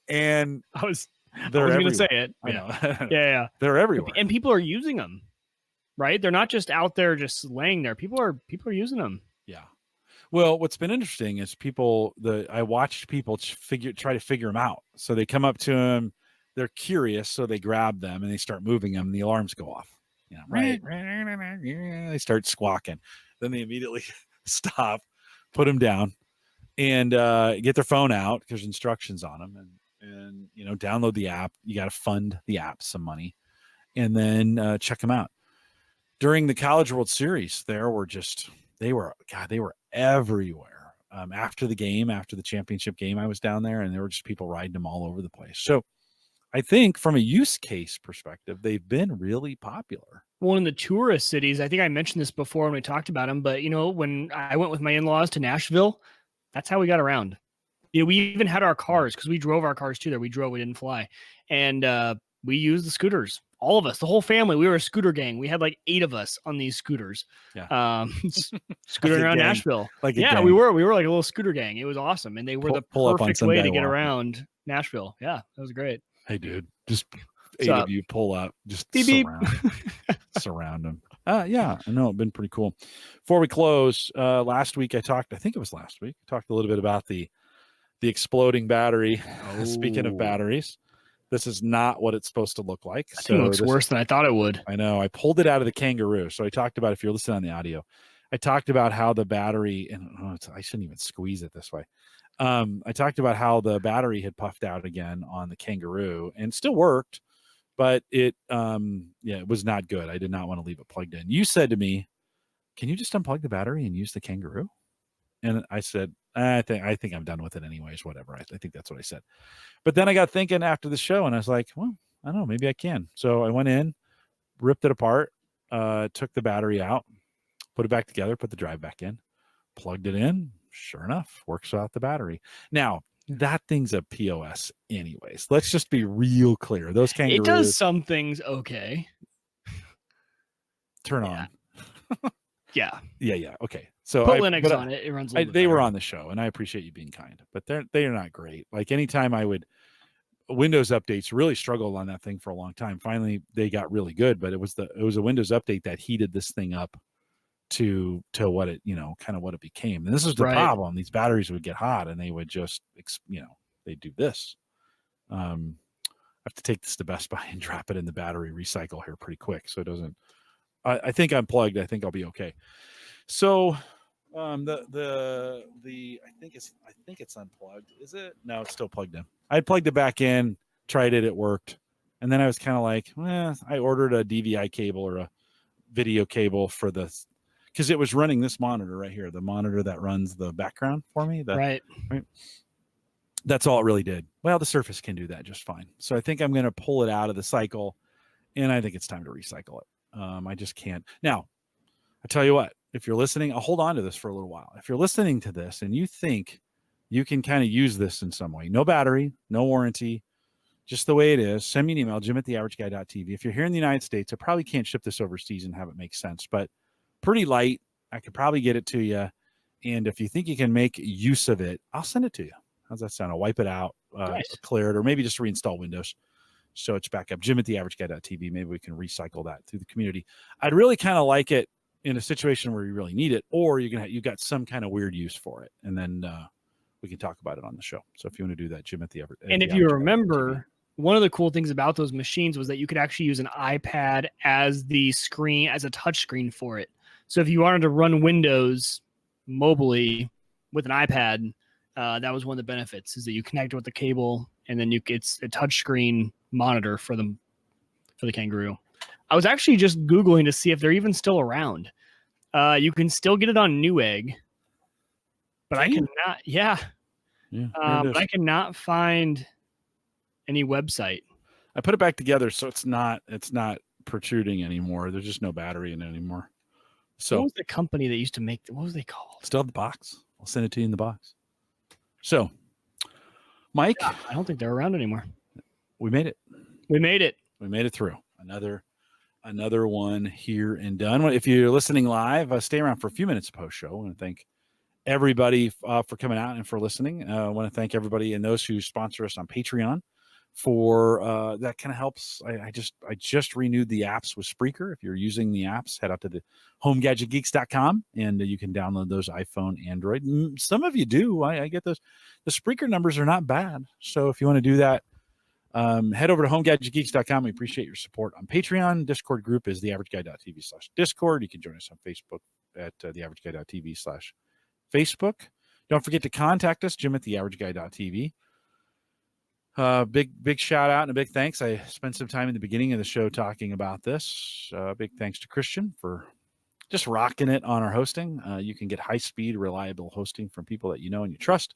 And I was going to say it. I know. Yeah. They're everywhere. And people are using them. Right? They're not just out there just laying there. People are using them. Yeah. Well, what's been interesting is I watched people try to figure them out. So they come up to them, they're curious, so they grab them and they start moving them, and the alarms go off. Right. They start squawking. Then they immediately stop, put them down, and get their phone out because there's instructions on them, and download the app. You got to fund the app some money, and then check them out. During the College World Series, they were everywhere. After the championship game, I was down there, and there were just people riding them all over the place. So I think from a use case perspective, they've been really popular. Well, in the tourist cities, I think I mentioned this before when we talked about them, but when I went with my in-laws to Nashville, that's how we got around. We even had our cars because we drove our cars too there. We didn't fly. And we used the scooters. All of us, the whole family, we were a scooter gang. We had like 8 of us on these scooters, scootering around Nashville. We were like a little scooter gang. It was awesome, and they were the perfect way to get around Nashville. Yeah, that was great. Hey, dude, just 8 of you pull up, just surround them. Yeah, I know, it's been pretty cool. Before we close, last week I talked a little bit about the exploding battery. Speaking of batteries. This is not what it's supposed to look like. It looks worse than I thought it would. I know. I pulled it out of the Kangaroo. So I talked about, if you're listening on the audio, I talked about how the battery, and I shouldn't even squeeze it this way. I talked about how the battery had puffed out again on the Kangaroo and still worked, but it was not good. I did not want to leave it plugged in. You said to me, can you just unplug the battery and use the Kangaroo? And I said, I think I'm done with it anyways, whatever. I think that's what I said. But then I got thinking after the show, and I was like, well, I don't know, maybe I can. So I went in, ripped it apart, took the battery out, put it back together, put the drive back in, plugged it in. Sure enough, works out the battery. Now, that thing's a POS anyways. Let's just be real clear. Those Kangaroos. It does some things okay. Turn on. Yeah. Okay. So put Linux on it. It runs. They were on the show, and I appreciate you being kind, but they're not great. Like, anytime Windows updates really struggled on that thing for a long time. Finally, they got really good, but it was a Windows update that heated this thing up to what it kind of what it became. And this is the problem. These batteries would get hot, and they would just they'd do this. I have to take this to Best Buy and drop it in the battery recycle here pretty quick, so it doesn't. I think I'm plugged. I think I'll be okay. So, I think it's unplugged. Is it? No, it's still plugged in. I plugged it back in, tried it, it worked, and then I was kind of like, I ordered a DVI cable or a video cable for this because it was running this monitor right here, the monitor that runs the background for me. Right. That's all it really did. Well, the Surface can do that just fine. So I think I'm going to pull it out of the cycle, and I think it's time to recycle it. I just can't. Now, I tell you what, if you're listening, I'll hold on to this for a little while. If you're listening to this and you think you can kind of use this in some way, no battery, no warranty, just the way it is, send me an email, jim@theaverageguy.tv. If you're here in the United States, I probably can't ship this overseas and have it make sense, but pretty light. I could probably get it to you. And if you think you can make use of it, I'll send it to you. How's that sound? I'll wipe it out, nice. Clear it, or maybe just reinstall Windows. So it's back up. jim@theaverageguy.tv. Maybe we can recycle that through the community. I'd really kind of like it in a situation where you really need it, or you've got some kind of weird use for it, and then we can talk about it on the show. So if you want to do that, Jim@theaverageguy.tv. And if you remember, one of the cool things about those machines was that you could actually use an iPad as the screen, as a touch screen for it. So if you wanted to run Windows mobily with an iPad, that was one of the benefits, is that you connect it with the cable, and then it's a touch screen monitor for the Kangaroo. I was actually just Googling to see if they're even still around. You can still get it on Newegg, but I cannot. Yeah. But I cannot find any website. I put it back together, so it's not protruding anymore. There's just no battery in it anymore. So what was the company that used to make? What was they called? Still have the box. I'll send it to you in the box. So, Mike, I don't think they're around anymore. We made it. We made it through. Another one here and done. If you're listening live, stay around for a few minutes of post show. I want to thank everybody for coming out and for listening. I want to thank everybody and those who sponsor us on Patreon for that kind of helps. I just renewed the apps with Spreaker. If you're using the apps, head out to the homegadgetgeeks.com and you can download those iPhone, Android. Some of you do. I get those. The Spreaker numbers are not bad. So if you want to do that, head over to homegadgetgeeks.com. We appreciate your support on Patreon. Discord group is theaverageguy.tv/Discord. You can join us on Facebook at theaverageguy.tv/Facebook. Don't forget to contact us, Jim@theaverageguy.tv. Big shout out and a big thanks. I spent some time in the beginning of the show talking about this. Big thanks to Christian for just rocking it on our hosting. You can get high-speed, reliable hosting from people that you know and you trust.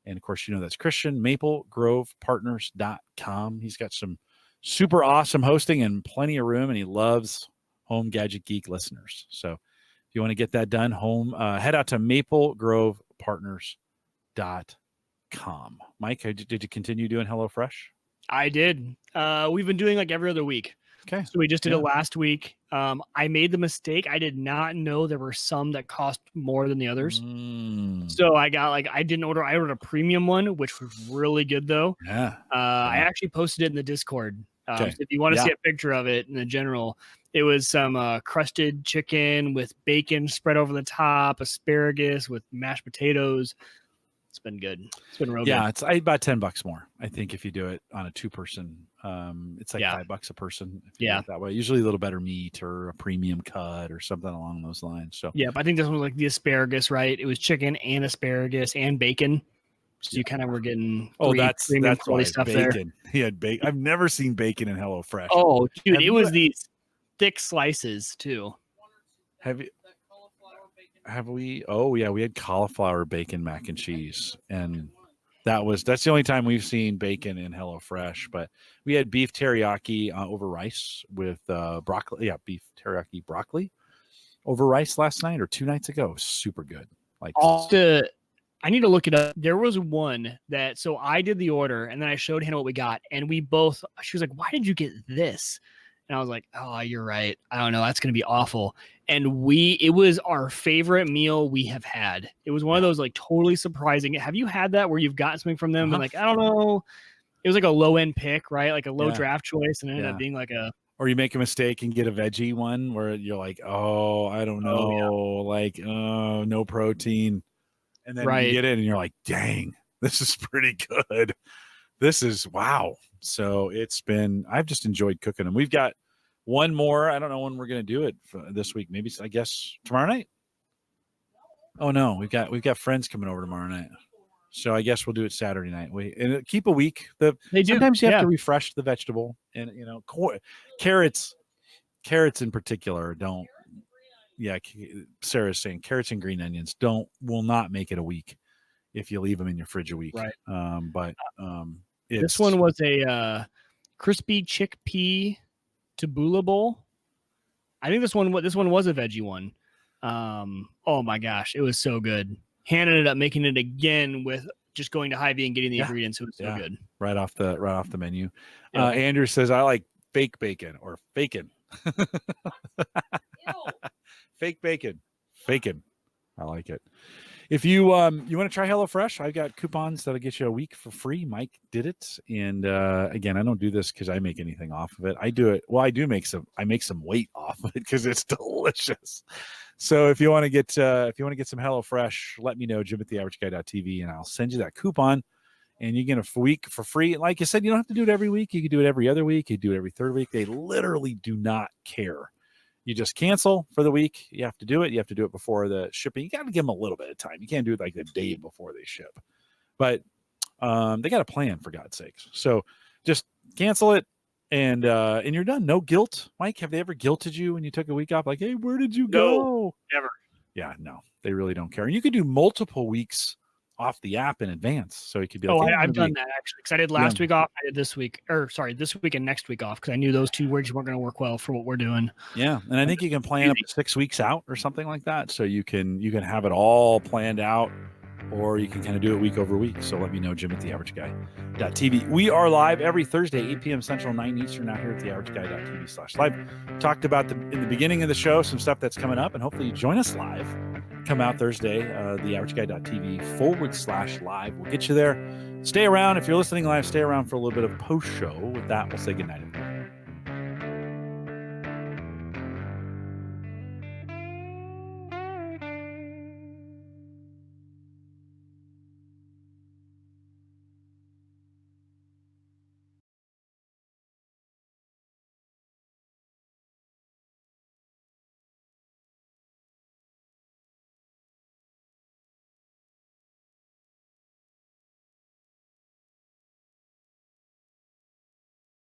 And, of course, that's Christian, MapleGrovePartners.com. He's got some super awesome hosting and plenty of room, and he loves Home Gadget Geek listeners. So if you want to get that done, head out to MapleGrovePartners.com. Mike, did you continue doing HelloFresh? I did. We've been doing like every other week. Okay. So we just did it last week. I made the mistake. I did not know there were some that cost more than the others. So I ordered a premium one, which was really good though. Yeah. I actually posted it in the Discord. So if you want to see a picture of it in the general, it was some crusted chicken with bacon spread over the top, asparagus with mashed potatoes. It's been good. It's been real good. Yeah, it's about $10 more. I think if you do it on a 2-person, it's like $5 a person. If you do it that way. Usually a little better meat or a premium cut or something along those lines. So yeah, but I think this one was like the asparagus, right? It was chicken and asparagus and bacon. So you kind of were getting that's quality stuff bacon. There. He had bacon. I've never seen bacon in HelloFresh. Oh, dude, it was these thick slices too. Have we? Oh yeah, we had cauliflower bacon mac and cheese, and that's the only time we've seen bacon in HelloFresh. But we had beef teriyaki over rice with broccoli. Yeah, beef teriyaki broccoli over rice last night or 2 nights ago. It was super good. Like I need to look it up. There was one so I did the order and then I showed Hannah what we got, and she was like, "Why did you get this?" And I was like, "Oh, you're right. I don't know. That's going to be awful." And it was our favorite meal we have had. It was one of those like totally surprising. Have you had that where you've gotten something from them and like, I don't know, it was like a low end pick, right? Like a low draft choice, and it ended up being like or you make a mistake and get a veggie one where you're like, "Oh, I don't know, no protein." And then you get it and you're like, "Dang, this is pretty good." this is wow. So I've just enjoyed cooking them. We've got one more. I don't know when we're going to do it this week. Maybe, I guess, tomorrow night. Oh no, we've got friends coming over tomorrow night. So I guess we'll do it Saturday night. And keep a week. Sometimes you have to refresh the vegetable, and carrots in particular don't. Yeah, Sarah's saying carrots and green onions will not make it a week if you leave them in your fridge a week. Right. This one was a crispy chickpea tabbouleh bowl. I think this one was a veggie one. Oh my gosh, it was so good. Hannah ended up making it again with just going to Hy-Vee and getting the ingredients. It was so good. Right off the menu. Yeah. Andrew says, I like fake bacon or bacon. Fake bacon. I like it. If you want to try HelloFresh, I've got coupons that'll get you a week for free. Mike did it, and again, I don't do this because I make anything off of it. I do it. Well, I make some weight off of it because it's delicious. So if you want to get some HelloFresh, let me know, Jim@theaverageguy.tv, and I'll send you that coupon, and you get a week for free. Like I said, you don't have to do it every week. You can do it every other week. You can do it every third week. They literally do not care. You just cancel for the week. You have to do it. You have to do it before the shipping. You got to give them a little bit of time. You can't do it like the day before they ship. But they got a plan, for God's sakes. So just cancel it, and you're done. No guilt. Mike, have they ever guilted you when you took a week off? Like, hey, where did you go? Never. Yeah, no, they really don't care. And you could do multiple weeks off the app in advance. So it could be like, I've done that actually, because I did last week off. I did this week, this week and next week off, because I knew those 2 weeks weren't going to work well for what we're doing. Yeah, and I think you can plan up to 6 weeks out or something like that. So you can have it all planned out, or you can kind of do it week over week. So let me know, Jim@theaverageguy.tv. We are live every Thursday, 8 p.m. Central, 9 Eastern, out here at theaverageguy.tv/live. Talked about in the beginning of the show some stuff that's coming up, and hopefully you join us live. Come out Thursday, theaverageguy.tv/live. We'll get you there. Stay around. If you're listening live, stay around for a little bit of post show. With that, we'll say goodnight.